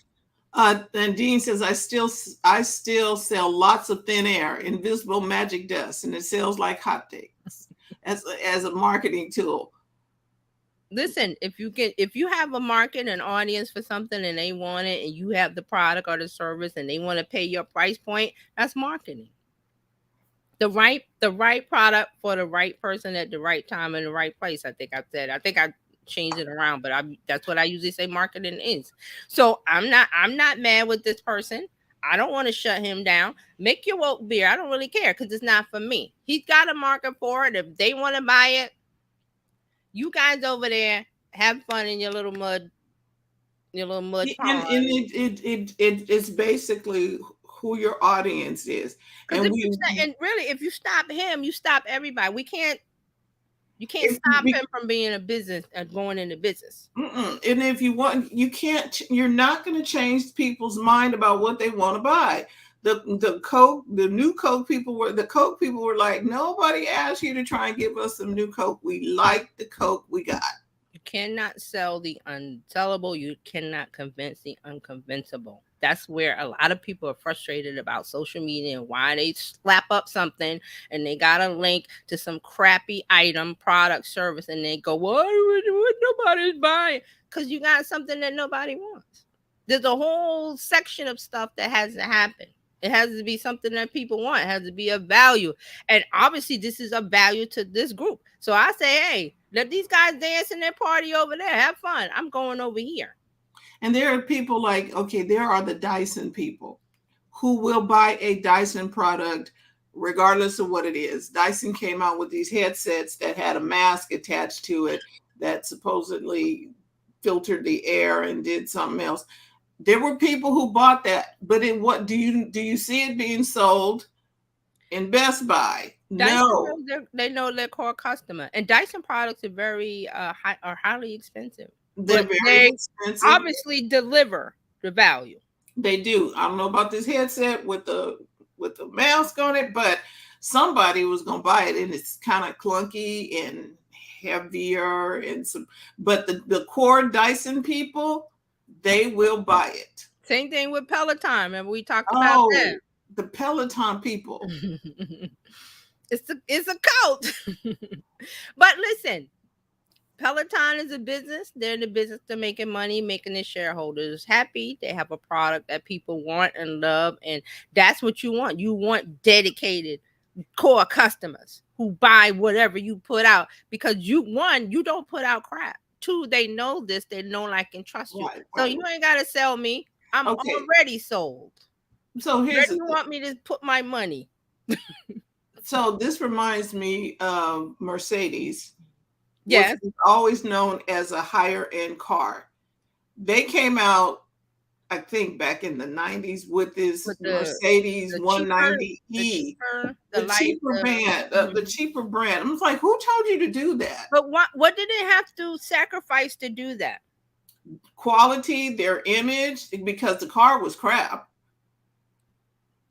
And Dean says, I still sell lots of thin air, invisible magic dust, and it sells like hotcakes as a marketing tool. Listen, if you have a market, an audience for something, and they want it, and you have the product or the service, and they want to pay your price point, that's marketing. The right product for the right person at the right time in the right place. I think I changed it around, but that's what I usually say marketing is. So I'm not mad with this person. I don't want to shut him down. Make your woke beer. I don't really care because it's not for me. He's got a market for it. If they want to buy it, you guys over there have fun in your little mud pond. And it's basically who your audience is. And really, if you stop him, you stop everybody. You can't stop him from being a business and going into business. And if you want, you're not going to change people's mind about what they want to buy. The new Coke people were like, nobody asked you to try and give us some new Coke. We like the Coke we got. You cannot sell the unsellable. You cannot convince the unconvincible. That's where a lot of people are frustrated about social media and why they slap up something and they got a link to some crappy item, product, service, and they go, what nobody's buying? Because you got something that nobody wants. There's a whole section of stuff that has to happen. It has to be something that people want. It has to be of value. And obviously, this is of value to this group. So I say, hey, let these guys dance in their party over there. Have fun. I'm going over here. And there are people like, okay, there are the Dyson people who will buy a Dyson product regardless of what it is. Dyson came out with these headsets that had a mask attached to it that supposedly filtered the air and did something else. There were people who bought that, but what do you see it being sold in Best Buy? Dyson, no, they know their core customer, and Dyson products are very highly expensive. They're very expensive. Obviously, deliver the value. They do. I don't know about this headset with the mask on it, but somebody was gonna buy it, and it's kind of clunky and heavier and some. But the core Dyson people, they will buy it. Same thing with Peloton. Remember we talked about that. The Peloton people. It's a cult. But listen, Peloton is a business. They're in the business of making money, making their shareholders happy. They have a product that people want and love, and that's what you want. You want dedicated core customers who buy whatever you put out because you don't put out crap. 2, they know this. They know, like, and trust you. Right. So you ain't got to sell me. I'm already sold. So where do you want me to put my money? So this reminds me of Mercedes. Yes. Which is always known as a higher end car. They came out, I think, back in the 90s with this Mercedes 190E. The cheaper brand. I'm like, who told you to do that? But what did they have to sacrifice to do that? Quality, their image, because the car was crap.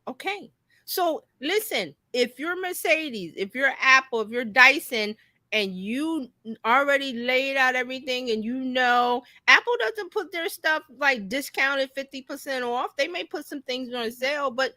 Okay. So listen, if you're Mercedes, if you're Apple, if you're Dyson, and you already laid out everything, and Apple doesn't put their stuff like discounted 50% off. They may put some things on sale, but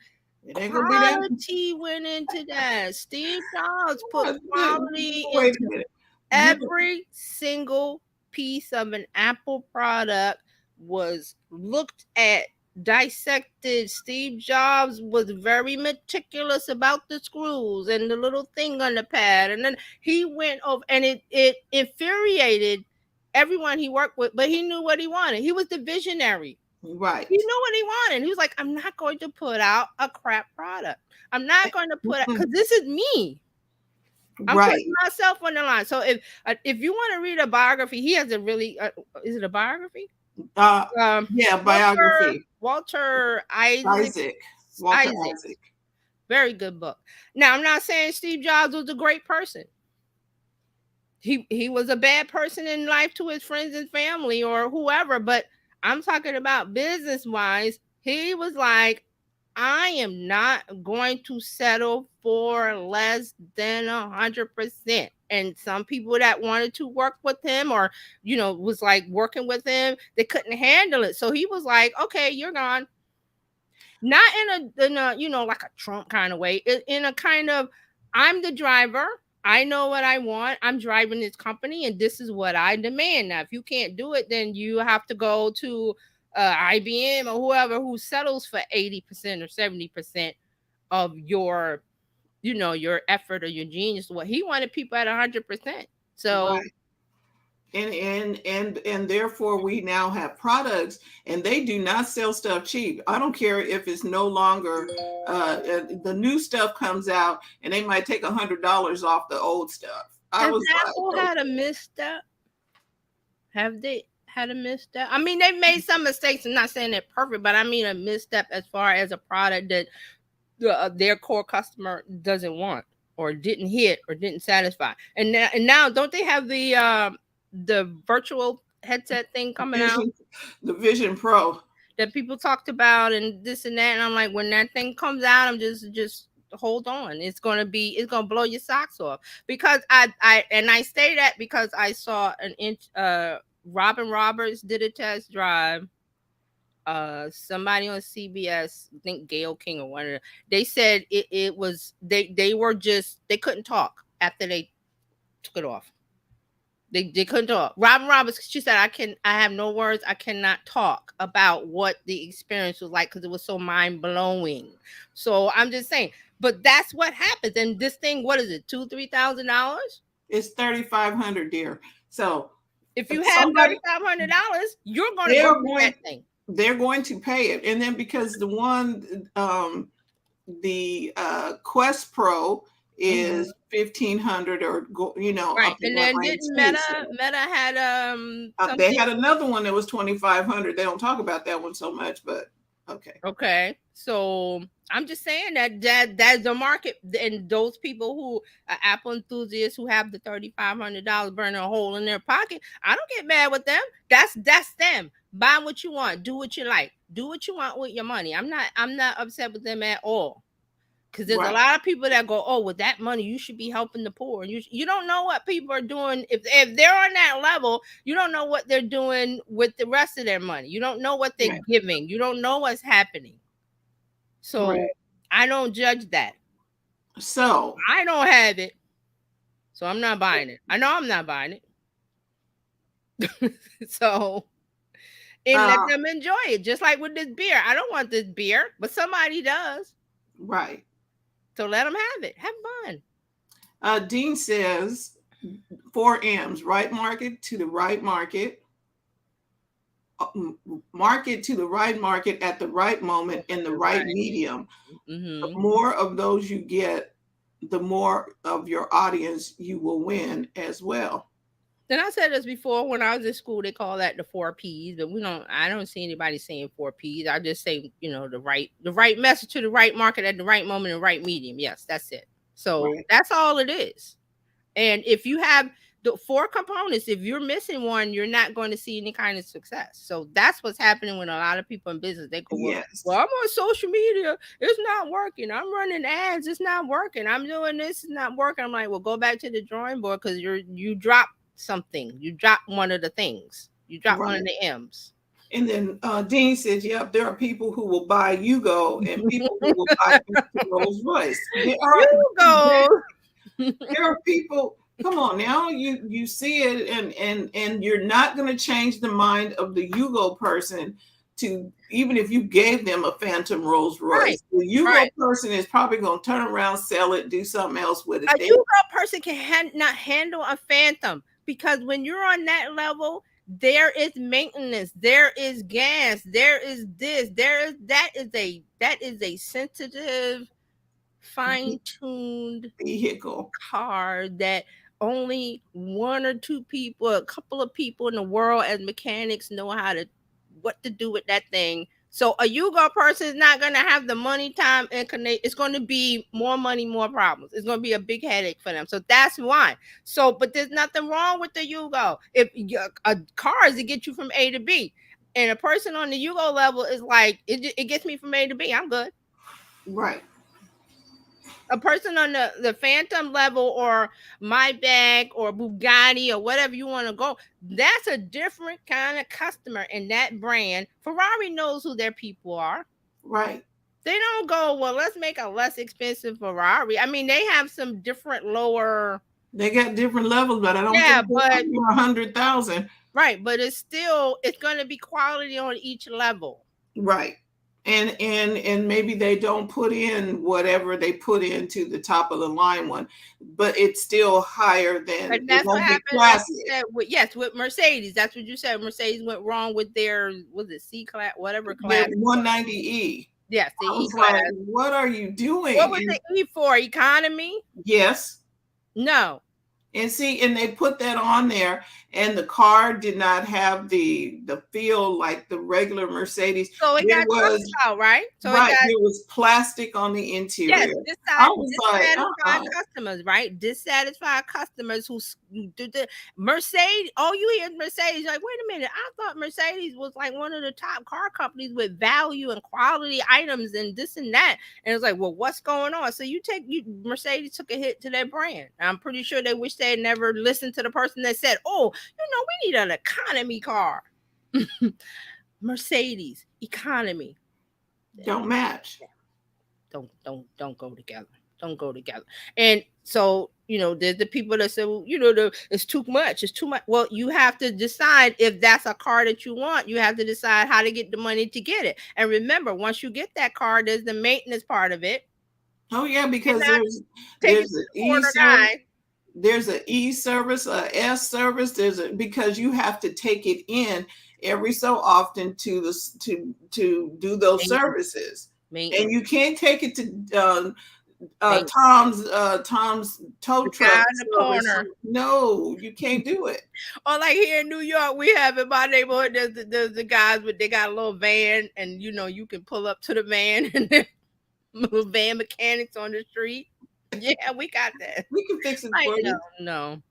quality went into that. Steve Jobs put quality into every single piece of an Apple product was looked at dissected. Steve Jobs was very meticulous about the screws and the little thing on the pad, and then he went over, and it infuriated everyone he worked with, but he knew what he wanted. He was the visionary. Right. He knew what he wanted. He was like, I'm not going to put out a crap product. I'm not going to put out, because this is me. I'm Right. putting myself on the line. So if you want to read a biography, he has a really is it a biography? Yeah, biography. Walter Isaac. Very good book. Now, I'm not saying Steve Jobs was a great person. He was a bad person in life to his friends and family or whoever, but I'm talking about business-wise. He was like, I am not going to settle for less than 100%. And some people that wanted to work with him or, was like working with him, they couldn't handle it. So he was like, okay, you're gone. Not in a like a Trump kind of way, in a kind of, I'm the driver. I know what I want. I'm driving this company and this is what I demand. Now, if you can't do it, then you have to go to IBM or whoever who settles for 80% or 70% of your, your effort or your genius. What he wanted people at 100%. So. Right. And therefore we now have products, and they do not sell stuff cheap. I don't care if it's no longer the new stuff comes out and they might take $100 off the old stuff. Has Apple had a misstep? Have they had a misstep? I mean, they've made some mistakes. I'm not saying they're perfect, but I mean a misstep as far as a product that their core customer doesn't want or didn't hit or didn't satisfy. And now don't they have the virtual headset thing coming out, the Vision Pro that people talked about and this and that, and I'm like, when that thing comes out, I'm just hold on. It's gonna blow your socks off, because I say that because I saw Robin Roberts did a test drive. Somebody on CBS, I think Gail King or one of them, they said it was they couldn't talk after they took it off. They couldn't talk. Robin Roberts, she said, I have no words. I cannot talk about what the experience was like because it was so mind-blowing. So I'm just saying, but that's what happens. And this thing, what is it, $2,000-$3,000? It's $3,500, dear. So if you have $3,500, you're going to go for that thing. They're going to pay it. And then because the one, the Quest Pro is $1,500 or right. And then didn't Meta had they had another one that was $2,500. They don't talk about that one so much, but okay. So I'm just saying that's the market, and those people who are Apple enthusiasts who have the $3,500 burning a hole in their pocket, I don't get mad with them. That's them. Buy what you want, do what you like, do what you want with your money. I'm not upset with them at all. Because there's a lot of people that go, oh, with that money, you should be helping the poor. You don't know what people are doing. If they're on that level, you don't know what they're doing with the rest of their money. You don't know what they're giving. You don't know what's happening. So I don't judge that. So I don't have it. So I'm not buying it. I know I'm not buying it. So let them enjoy it. Just like with this beer. I don't want this beer, but somebody does. Right. So let them have it. Have fun. Dean says 4 M's, right market to the right market, market to the right market at the right moment in the right medium. Mm-hmm. The more of those you get, the more of your audience you will win as well. Then I said this before, when I was in school, they call that the 4 P's, but I don't see anybody saying 4 P's. I just say, the right message to the right market at the right moment, the right medium. Yes, that's it. So that's all it is. And if you have the 4 components, if you're missing one, you're not going to see any kind of success. So that's what's happening with a lot of people in business. They go, well, I'm on social media. It's not working. I'm running ads. It's not working. I'm doing this. It's not working. I'm like, well, go back to the drawing board, because you dropped something. You drop one of the things. You drop one of the M's. And then Dean says, yep, there are people who will buy Yugo and people who will buy Rolls Royce. There are people, come on now, you see it, and you're not going to change the mind of the Yugo person to even if you gave them a phantom Rolls Royce, Right, the Yugo right. person is probably going to turn around, sell it, do something else with it. A Yugo person can not handle a phantom, because when you're on that level, there is maintenance, there is gas, there is this, that is a sensitive, fine-tuned vehicle car that only one or two people, a couple of people in the world as mechanics know what to do with that thing. So a Yugo person is not going to have the money, time, and connect. It's going to be more money, more problems. It's going to be a big headache for them. So that's why. So, but there's nothing wrong with the Yugo. If a car is to get you from A to B, and a person on the Yugo level is like, it gets me from A to B, I'm good. Right. A person on the Phantom level or Maybach or Bugatti or whatever you want to go, that's a different kind of customer in that brand. Ferrari knows who their people are. Right. They don't go, well, let's make a less expensive Ferrari. I mean, they have some different lower. They got different levels, but I don't think but 100,000. Right, but it's going to be quality on each level. Right. And maybe they don't put in whatever they put into the top of the line one, but it's still higher than. And that's what happened. Like you said, with Mercedes. That's what you said. Mercedes went wrong with their, was it C class, whatever class? 190E. Yes, the E class. like, what are you doing? What was the E for? Economy? Yes. No. And see, and they put that on there, and the car did not have the feel like the regular Mercedes. So it got talked about, right? So right, there was plastic on the interior. Yes, dissatisfied customers, right? Dissatisfied customers who do the Mercedes. Oh, you hear Mercedes? Like, wait a minute, I thought Mercedes was like one of the top car companies with value and quality items and this and that. And it's like, well, what's going on? So Mercedes took a hit to their brand. I'm pretty sure they wish they had never listened to the person that said, oh, we need an economy car. Mercedes economy don't match. Don't go together. Don't go together. And so, there's the people that say, well, it's too much. It's too much. Well, you have to decide if that's a car that you want. You have to decide how to get the money to get it. And remember, once you get that car, there's the maintenance part of it. Oh yeah, because there's an e-service. There's an e-service, a S service. Because you have to take it in every so often to do those services. And you can't take it to Tom's tow truck in the corner. No, you can't do it. Or like here in New York, we have in my neighborhood, there's the guys they got a little van, and you can pull up to the van and then little van mechanics on the street. Yeah, we got that. We can fix it for you. No.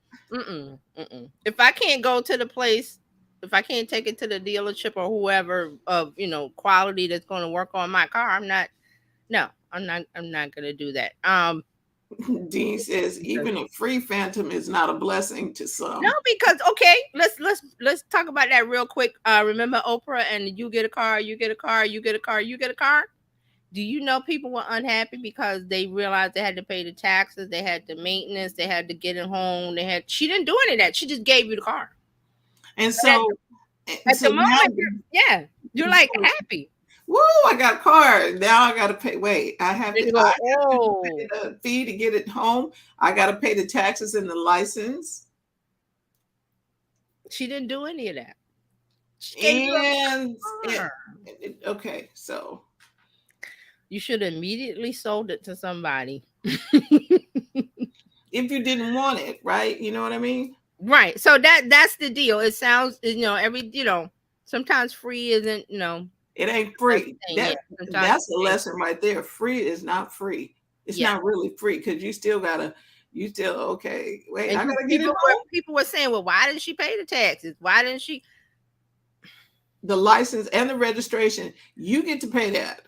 If I can't go to the place, if I can't take it to the dealership or whoever of quality that's going to work on my car, I'm not going to do that. Dean says even a free Phantom is not a blessing to some. No, because let's talk about that real quick. Remember Oprah and you get a car, you get a car, you get a car, you get a car. Do you know people were unhappy because they realized they had to pay the taxes, they had the maintenance, they had to get it home, she didn't do any of that. She just gave you the car. And so at the moment, you're like happy. Woo, I got a car. Now I got to pay. Wait, I have to pay the fee to get it home. I got to pay the taxes and the license. She didn't do any of that. Okay, so. You should have immediately sold it to somebody. If you didn't want it, right? You know what I mean? Right. So that's the deal. It sounds, sometimes free isn't, it ain't free. That's a lesson right there. Free is not free. It's not really free because you still okay. Wait, I gotta get it home. People were saying, well, why didn't she pay the taxes? Why didn't she? The license and the registration, you get to pay that.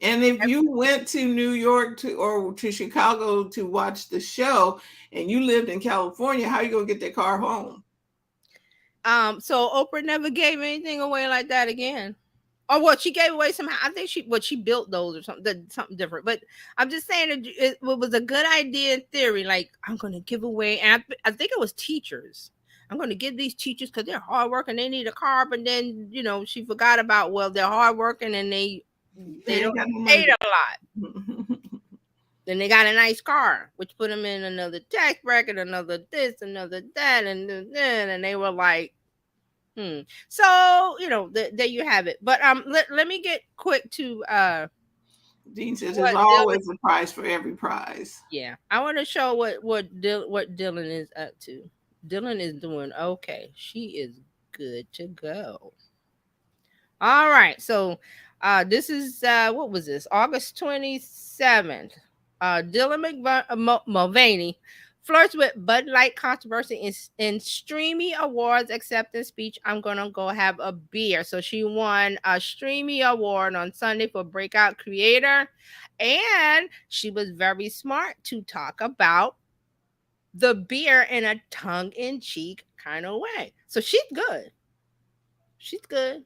And if you went to New York or to Chicago to watch the show and you lived in California, how are you going to get that car home? So Oprah never gave anything away like that again. Or what, she gave away somehow. I think she built those or something different. But I'm just saying it was a good idea in theory. Like, I'm going to give away. And I think it was teachers. I'm going to give these teachers because they're hard working, they need a car. But then, you know, she forgot about, well, they're hard working and they don't got no pay money. a lot. Then they got a nice car, which put them in another tax bracket, another this, another that, and then, and they were like, So, you know, there you have it. But let me get quick to Dean says what there's always a prize for every prize. Yeah, I want to show what Dylan is up to. Dylan is doing okay. She is good to go. All right, so this is what was this? August 27th. Dylan Mulvaney flirts with Bud Light controversy in Streamy Awards acceptance speech. I'm gonna go have a beer. So she won a Streamy Award on Sunday for Breakout Creator, and she was very smart to talk about the beer in a tongue-in-cheek kind of way. So she's good. She's good.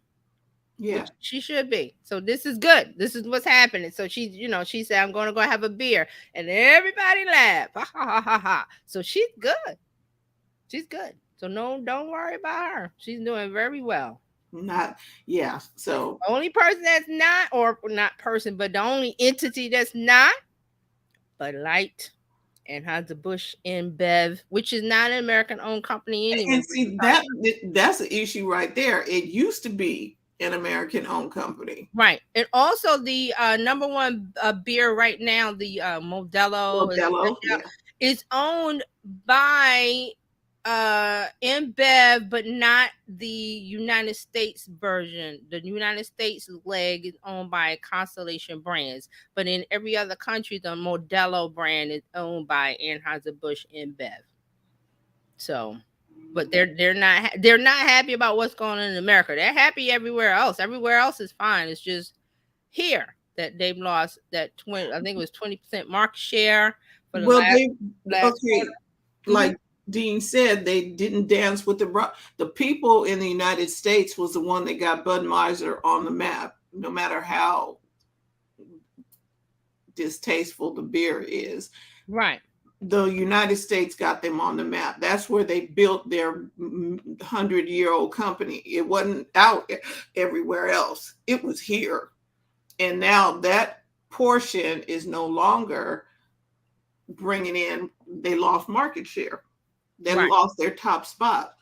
Yeah, she should be. So this is good. This is what's happening. So she, you know, she said, I'm going to go have a beer, and everybody laughed. Ha ha ha ha ha. So she's good. She's good. So no, don't worry about her. She's doing very well. So the only person that's not, or not person, but the only entity that's not, Bud Light and Anheuser-Busch InBev, which is not an American-owned company anyway. And see, that's an issue right there. It used to be an American-owned company, right? And also the number one beer right now, the Modelo is owned by InBev, but not the United States version. The United States leg is owned by Constellation Brands, but in every other country, the Modelo brand is owned by Anheuser-Busch InBev. So, but they're not happy about what's going on in America. They're happy everywhere else. Everywhere else is fine. It's just here that they've lost that 20. I think it was 20% market share for the last quarter. Like Dean said, they didn't dance with the people in the United States was the one that got Budweiser on the map, no matter how distasteful the beer is. Right. The United States got them on the map. That's where they built their 100-year-old company. It wasn't out everywhere else. It was here. And now that portion is no longer bringing in, they lost market share. They lost their top spot.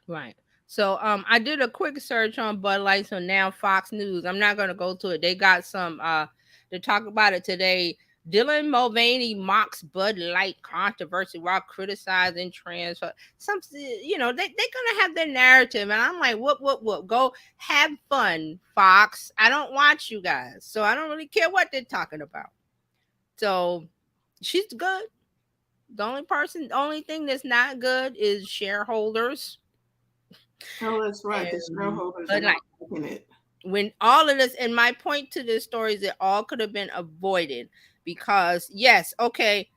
Right. So I did a quick search on Bud Light. So now Fox News, I'm not going to go to it. They got some, to talk about it today. Dylan Mulvaney mocks Bud Light controversy while criticizing trans. Some, you know, they're going to have their narrative. And I'm like, what? Go have fun, Fox. I don't watch you guys. So I don't really care what they're talking about. So she's good. The only thing that's not good is shareholders. Oh, that's right. The shareholders are not liking it. When all of this, and my point to this story is it all could have been avoided because, yes, okay,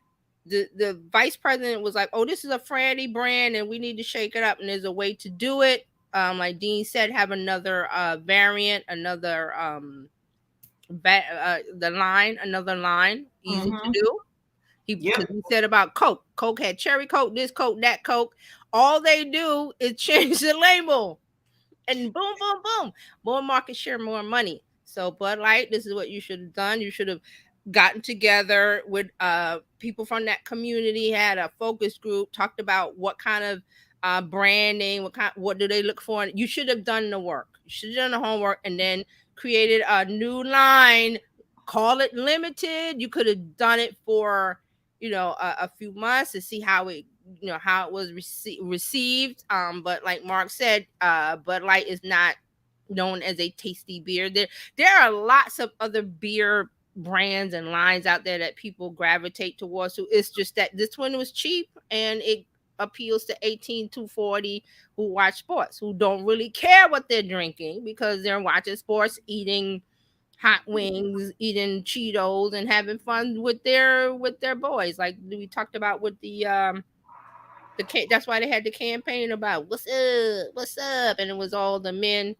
the vice president was like, oh, this is a Franny brand and we need to shake it up. And there's a way to do it. Like Dean said, have another variant, another another line, easy to do. He said about Coke. Coke had cherry Coke, this Coke, that Coke. All they do is change the label. And boom, boom, boom. More market share, more money. So Bud Light, this is what you should have done. You should have gotten together with people from that community, had a focus group, talked about what kind of branding, what do they look for. You should have done the work. You should have done the homework and then created a new line, call it limited. You could have done it for, you know, a few months to see how it, you know, how it was received. But like Mark said, Bud Light is not known as a tasty beer. There are lots of other beer brands and lines out there that people gravitate towards. So it's just that this one was cheap and it appeals to 18 to 40 who watch sports, who don't really care what they're drinking because they're watching sports, eating hot wings, eating Cheetos, and having fun with their boys, like we talked about with the that's why they had the campaign about what's up, and it was all the men.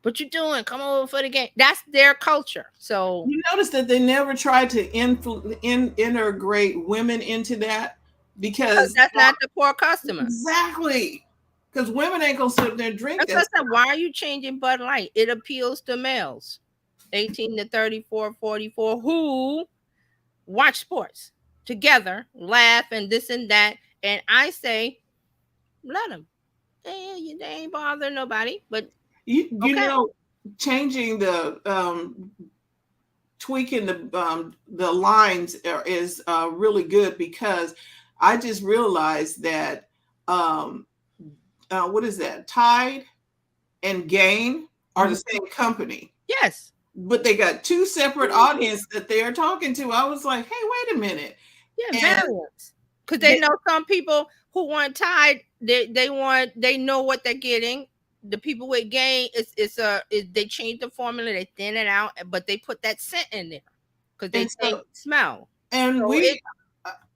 What you doing? Come over for the game. That's their culture. So you notice that they never tried to integrate women into that. because that's not the core customer. Exactly. Because women ain't gonna sit there and drink That's that. why are you changing Bud Light? It appeals to males, 18 to 34, 44, who watch sports together, laugh and this and that. And I say, let them. They ain't bother nobody. But you okay. know, changing the tweaking the lines is really good, because I just realized that what is that? Tide and Gain are the same company. Yes. But they got two separate audiences that they are talking to. I was like, hey, wait a minute. Yeah, variants. Because they know some people who want Tide, they know what they're getting. The people with Gain, they change the formula, they thin it out, but they put that scent in there because they smell. And so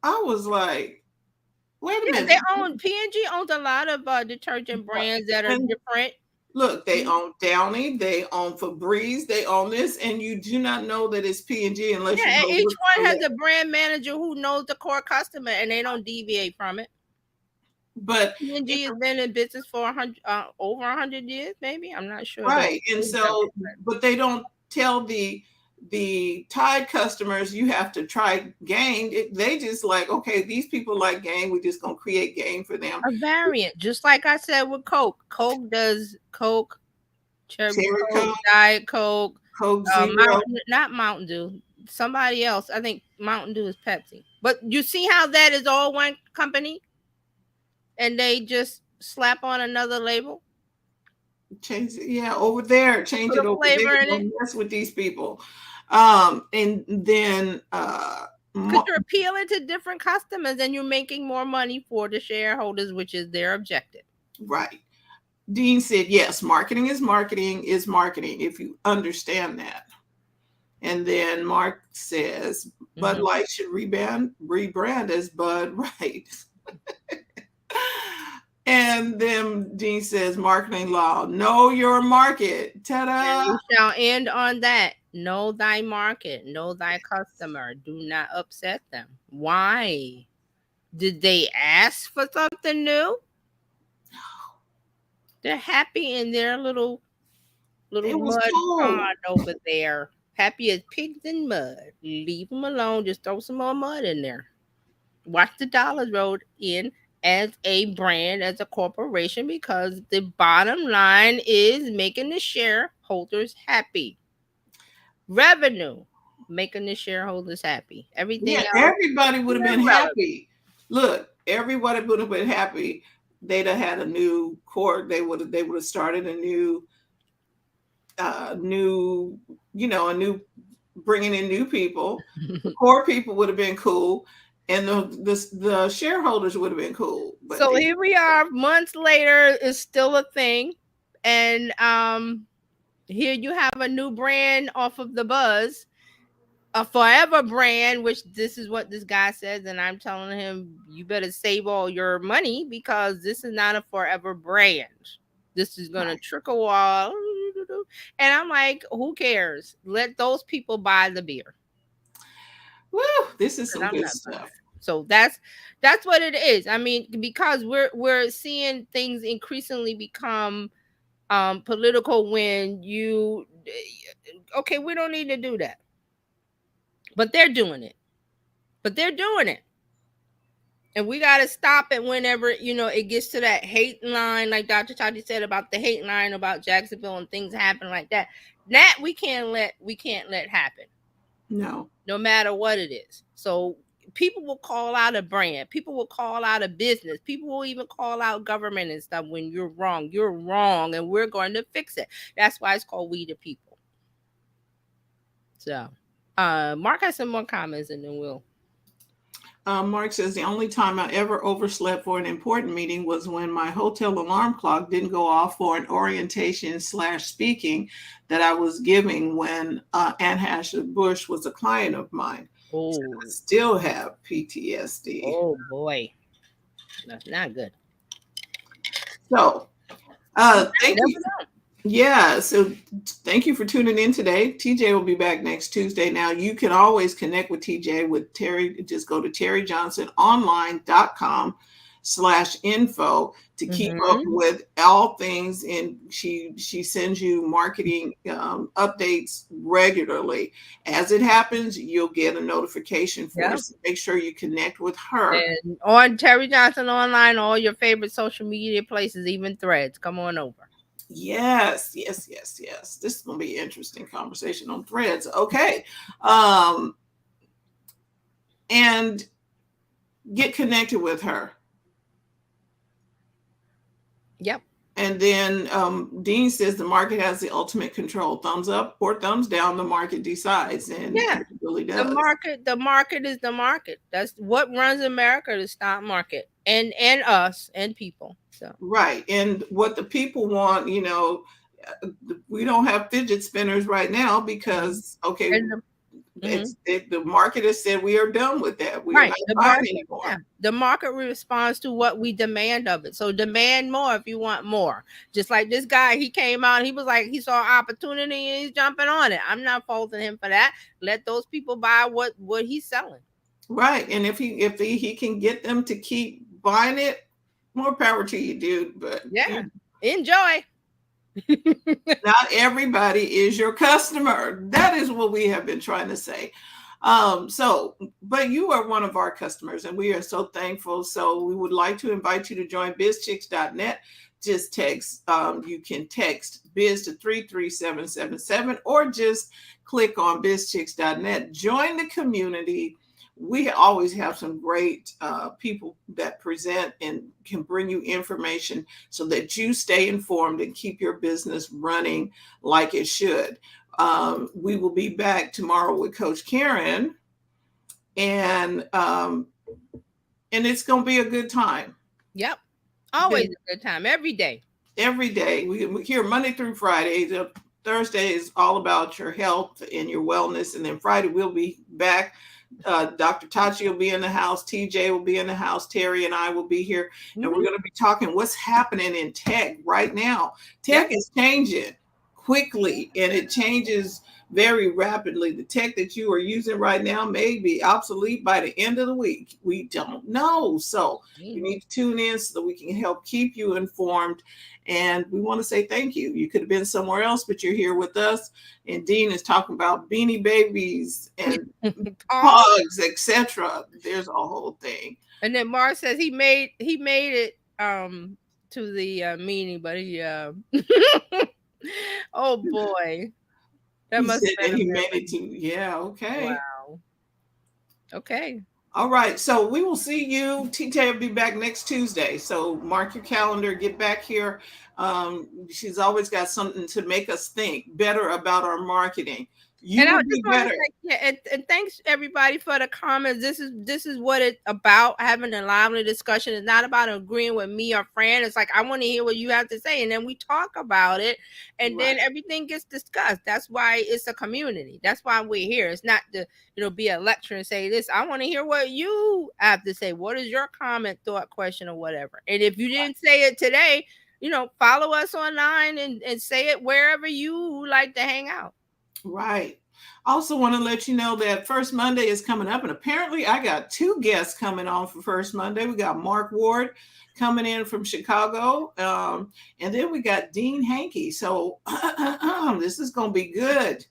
I was like, wait a minute. They own P&G owns a lot of detergent brands that are different. Look, they own Downy, they own Febreze, they own this, and you do not know that it's P&G unless you know. Each one has a brand manager who knows the core customer, and they don't deviate from it. But P&G has been in business for over 100 years, maybe. I'm not sure. Right, and so, but they don't tell the Tide customers you have to try Gain. They just like, okay, these people like Gain, we're just gonna create Gain for them. A variant, just like I said with Coke. Coke does Coke, Cherry Coke, Diet Coke, Zero. not Mountain Dew. Somebody else. I think Mountain Dew is Pepsi. But you see how that is all one company, and they just slap on another label. Change it, yeah, over there. Change it over there. Don't mess with these people. And then because you're appealing to different customers and you're making more money for the shareholders, which is their objective. Right. Dean said, yes, marketing is marketing is marketing, if you understand that. And then Mark says, Bud Light should rebrand as Bud Right. And then Dean says, marketing law, know your market. Ta-da! And we shall end on that. Know thy market, know thy customer. Do not upset them. Why? Did they ask for something new? They're happy in their little mud pond over there. Happy as pigs in mud. Leave them alone. Just throw some more mud in there. Watch the dollars roll in as a brand, as a corporation, because the bottom line is making the shareholders happy. Revenue, making the shareholders happy. Everything else, everybody would have been happy. Look, everybody would have been happy. They'd have had a new court. They would have started a new bringing in new people. The core people would have been cool. And the shareholders would have been cool. But so here we are, months later, it's still a thing. And here you have a new brand off of the buzz, a forever brand, which this is what this guy says. And I'm telling him, you better save all your money because this is not a forever brand. This is going to trickle while. And I'm like, who cares? Let those people buy the beer. Woo, this is some good stuff. So that's what it is. I mean, because we're seeing things increasingly become political when we don't need to do that. But they're doing it. And we got to stop it whenever, it gets to that hate line, like Dr. Tati said about the hate line about Jacksonville and things happen like that. That we can't let happen. No matter what it is. So people will call out a brand. People will call out a business. People will even call out government and stuff when you're wrong. You're wrong, and we're going to fix it. That's why it's called We the People. So, Mark has some more comments, and then we'll. Mark says, the only time I ever overslept for an important meeting was when my hotel alarm clock didn't go off for an orientation / speaking that I was giving when Anheuser-Busch was a client of mine. Oh. So I still have PTSD. Oh boy, that's not good. So, thank you. Yeah, so thank you for tuning in today. TJ will be back next Tuesday. Now, you can always connect with TJ with Terry. Just go to terryjohnsononline.com/info to keep up with all things. And she sends you marketing updates regularly. As it happens, you'll get a notification for it. So make sure you connect with her. And on Terry Johnson Online, all your favorite social media places, even Threads. Come on over. Yes. This is going to be an interesting conversation on Threads. Okay. And get connected with her. Yep. And then Dean says the market has the ultimate control. Thumbs up or thumbs down, the market decides. And it really does. The market is the market. That's what runs America, the stock market, and us and people. So right. And what the people want, you know, we don't have fidget spinners right now because the market has said we are done with that. We are not buying anymore. Yeah. The market responds to what we demand of it. So demand more if you want more. Just like this guy, he came out and he was like, he saw opportunity and he's jumping on it. I'm not faulting him for that. Let those people buy what he's selling. Right. And if he can get them to keep buying it, more power to you, dude. But enjoy. Not everybody is your customer. That is what we have been trying to say. But you are one of our customers and we are so thankful. So we would like to invite you to join bizchicks.net. Just text, you can text biz to 33777 or just click on bizchicks.net. Join the community. We always have some great people that present and can bring you information so that you stay informed and keep your business running like it should. We will be back tomorrow with Coach Karen, and it's going to be a good time. Yep. Always a good time. Every day. Every day. We here Monday through Friday. Thursday is all about your health and your wellness. And then Friday we'll be back. Dr. Tachi will be in the house. TJ will be in the house. Terry and I will be here. And we're going to be talking what's happening in tech right now. Tech is changing quickly and it changes very rapidly. The tech that you are using right now may be obsolete by the end of the week. We don't know. So you need to tune in so that we can help keep you informed. And we want to say thank you. You could have been somewhere else, but you're here with us. And Dean is talking about Beanie Babies and Pogs, etc. There's a whole thing. And then Mark says he made it to the meeting, but he oh boy. That must have been he made it to okay. Wow. Okay. All right. So we will see you. TJ will be back next Tuesday. So mark your calendar, get back here. She's always got something to make us think better about our marketing. You will be better. And thanks everybody for the comments. This is what it's about, having a lively discussion. It's not about agreeing with me or Fran. It's like I want to hear what you have to say, and then we talk about it, and then everything gets discussed. That's why it's a community. That's why we're here. It's not to be a lecture and say this. I want to hear what you have to say. What is your comment, thought, question, or whatever? And if you didn't say it today, follow us online and say it wherever you like to hang out. Right. Also want to let you know that First Monday is coming up, and apparently I got 2 guests coming on for First Monday. We got Mark Ward coming in from Chicago, and then we got Dean Hankey. So this is going to be good.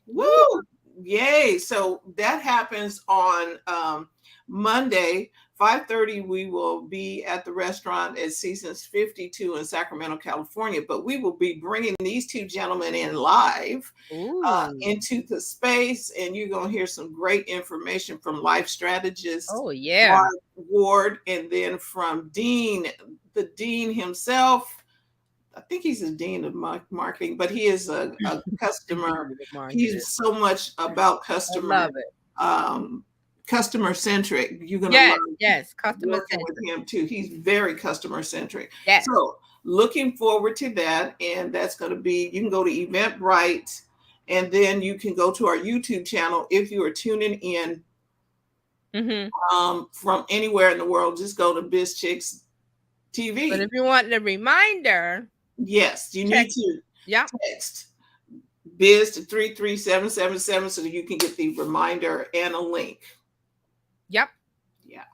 Woo! Yay! So that happens on Monday. 5:30, we will be at the restaurant at Seasons 52 in Sacramento, California. But we will be bringing these 2 gentlemen in live into the space, and you're going to hear some great information from life strategist Mark Ward, and then from Dean, the Dean himself. I think he's a dean of marketing, but he is a customer. He's so much about customer. I love it. Customer centric. You're gonna learn customer centric with him too. He's very customer centric. Yes. So looking forward to that, and that's going to be. You can go to Eventbrite, and then you can go to our YouTube channel if you are tuning in from anywhere in the world. Just go to Bizchicks TV. But if you want the reminder, yes, you need to Yeah. Text biz to 33777 so that you can get the reminder and a link. Yep. Yeah.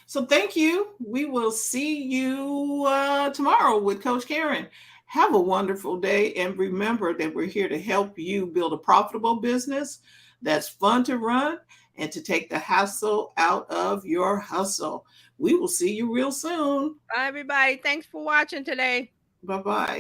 So thank you. We will see you tomorrow with Coach Karen. Have a wonderful day. And remember that we're here to help you build a profitable business that's fun to run and to take the hassle out of your hustle. We will see you real soon. Bye, everybody. Thanks for watching today. Bye-bye.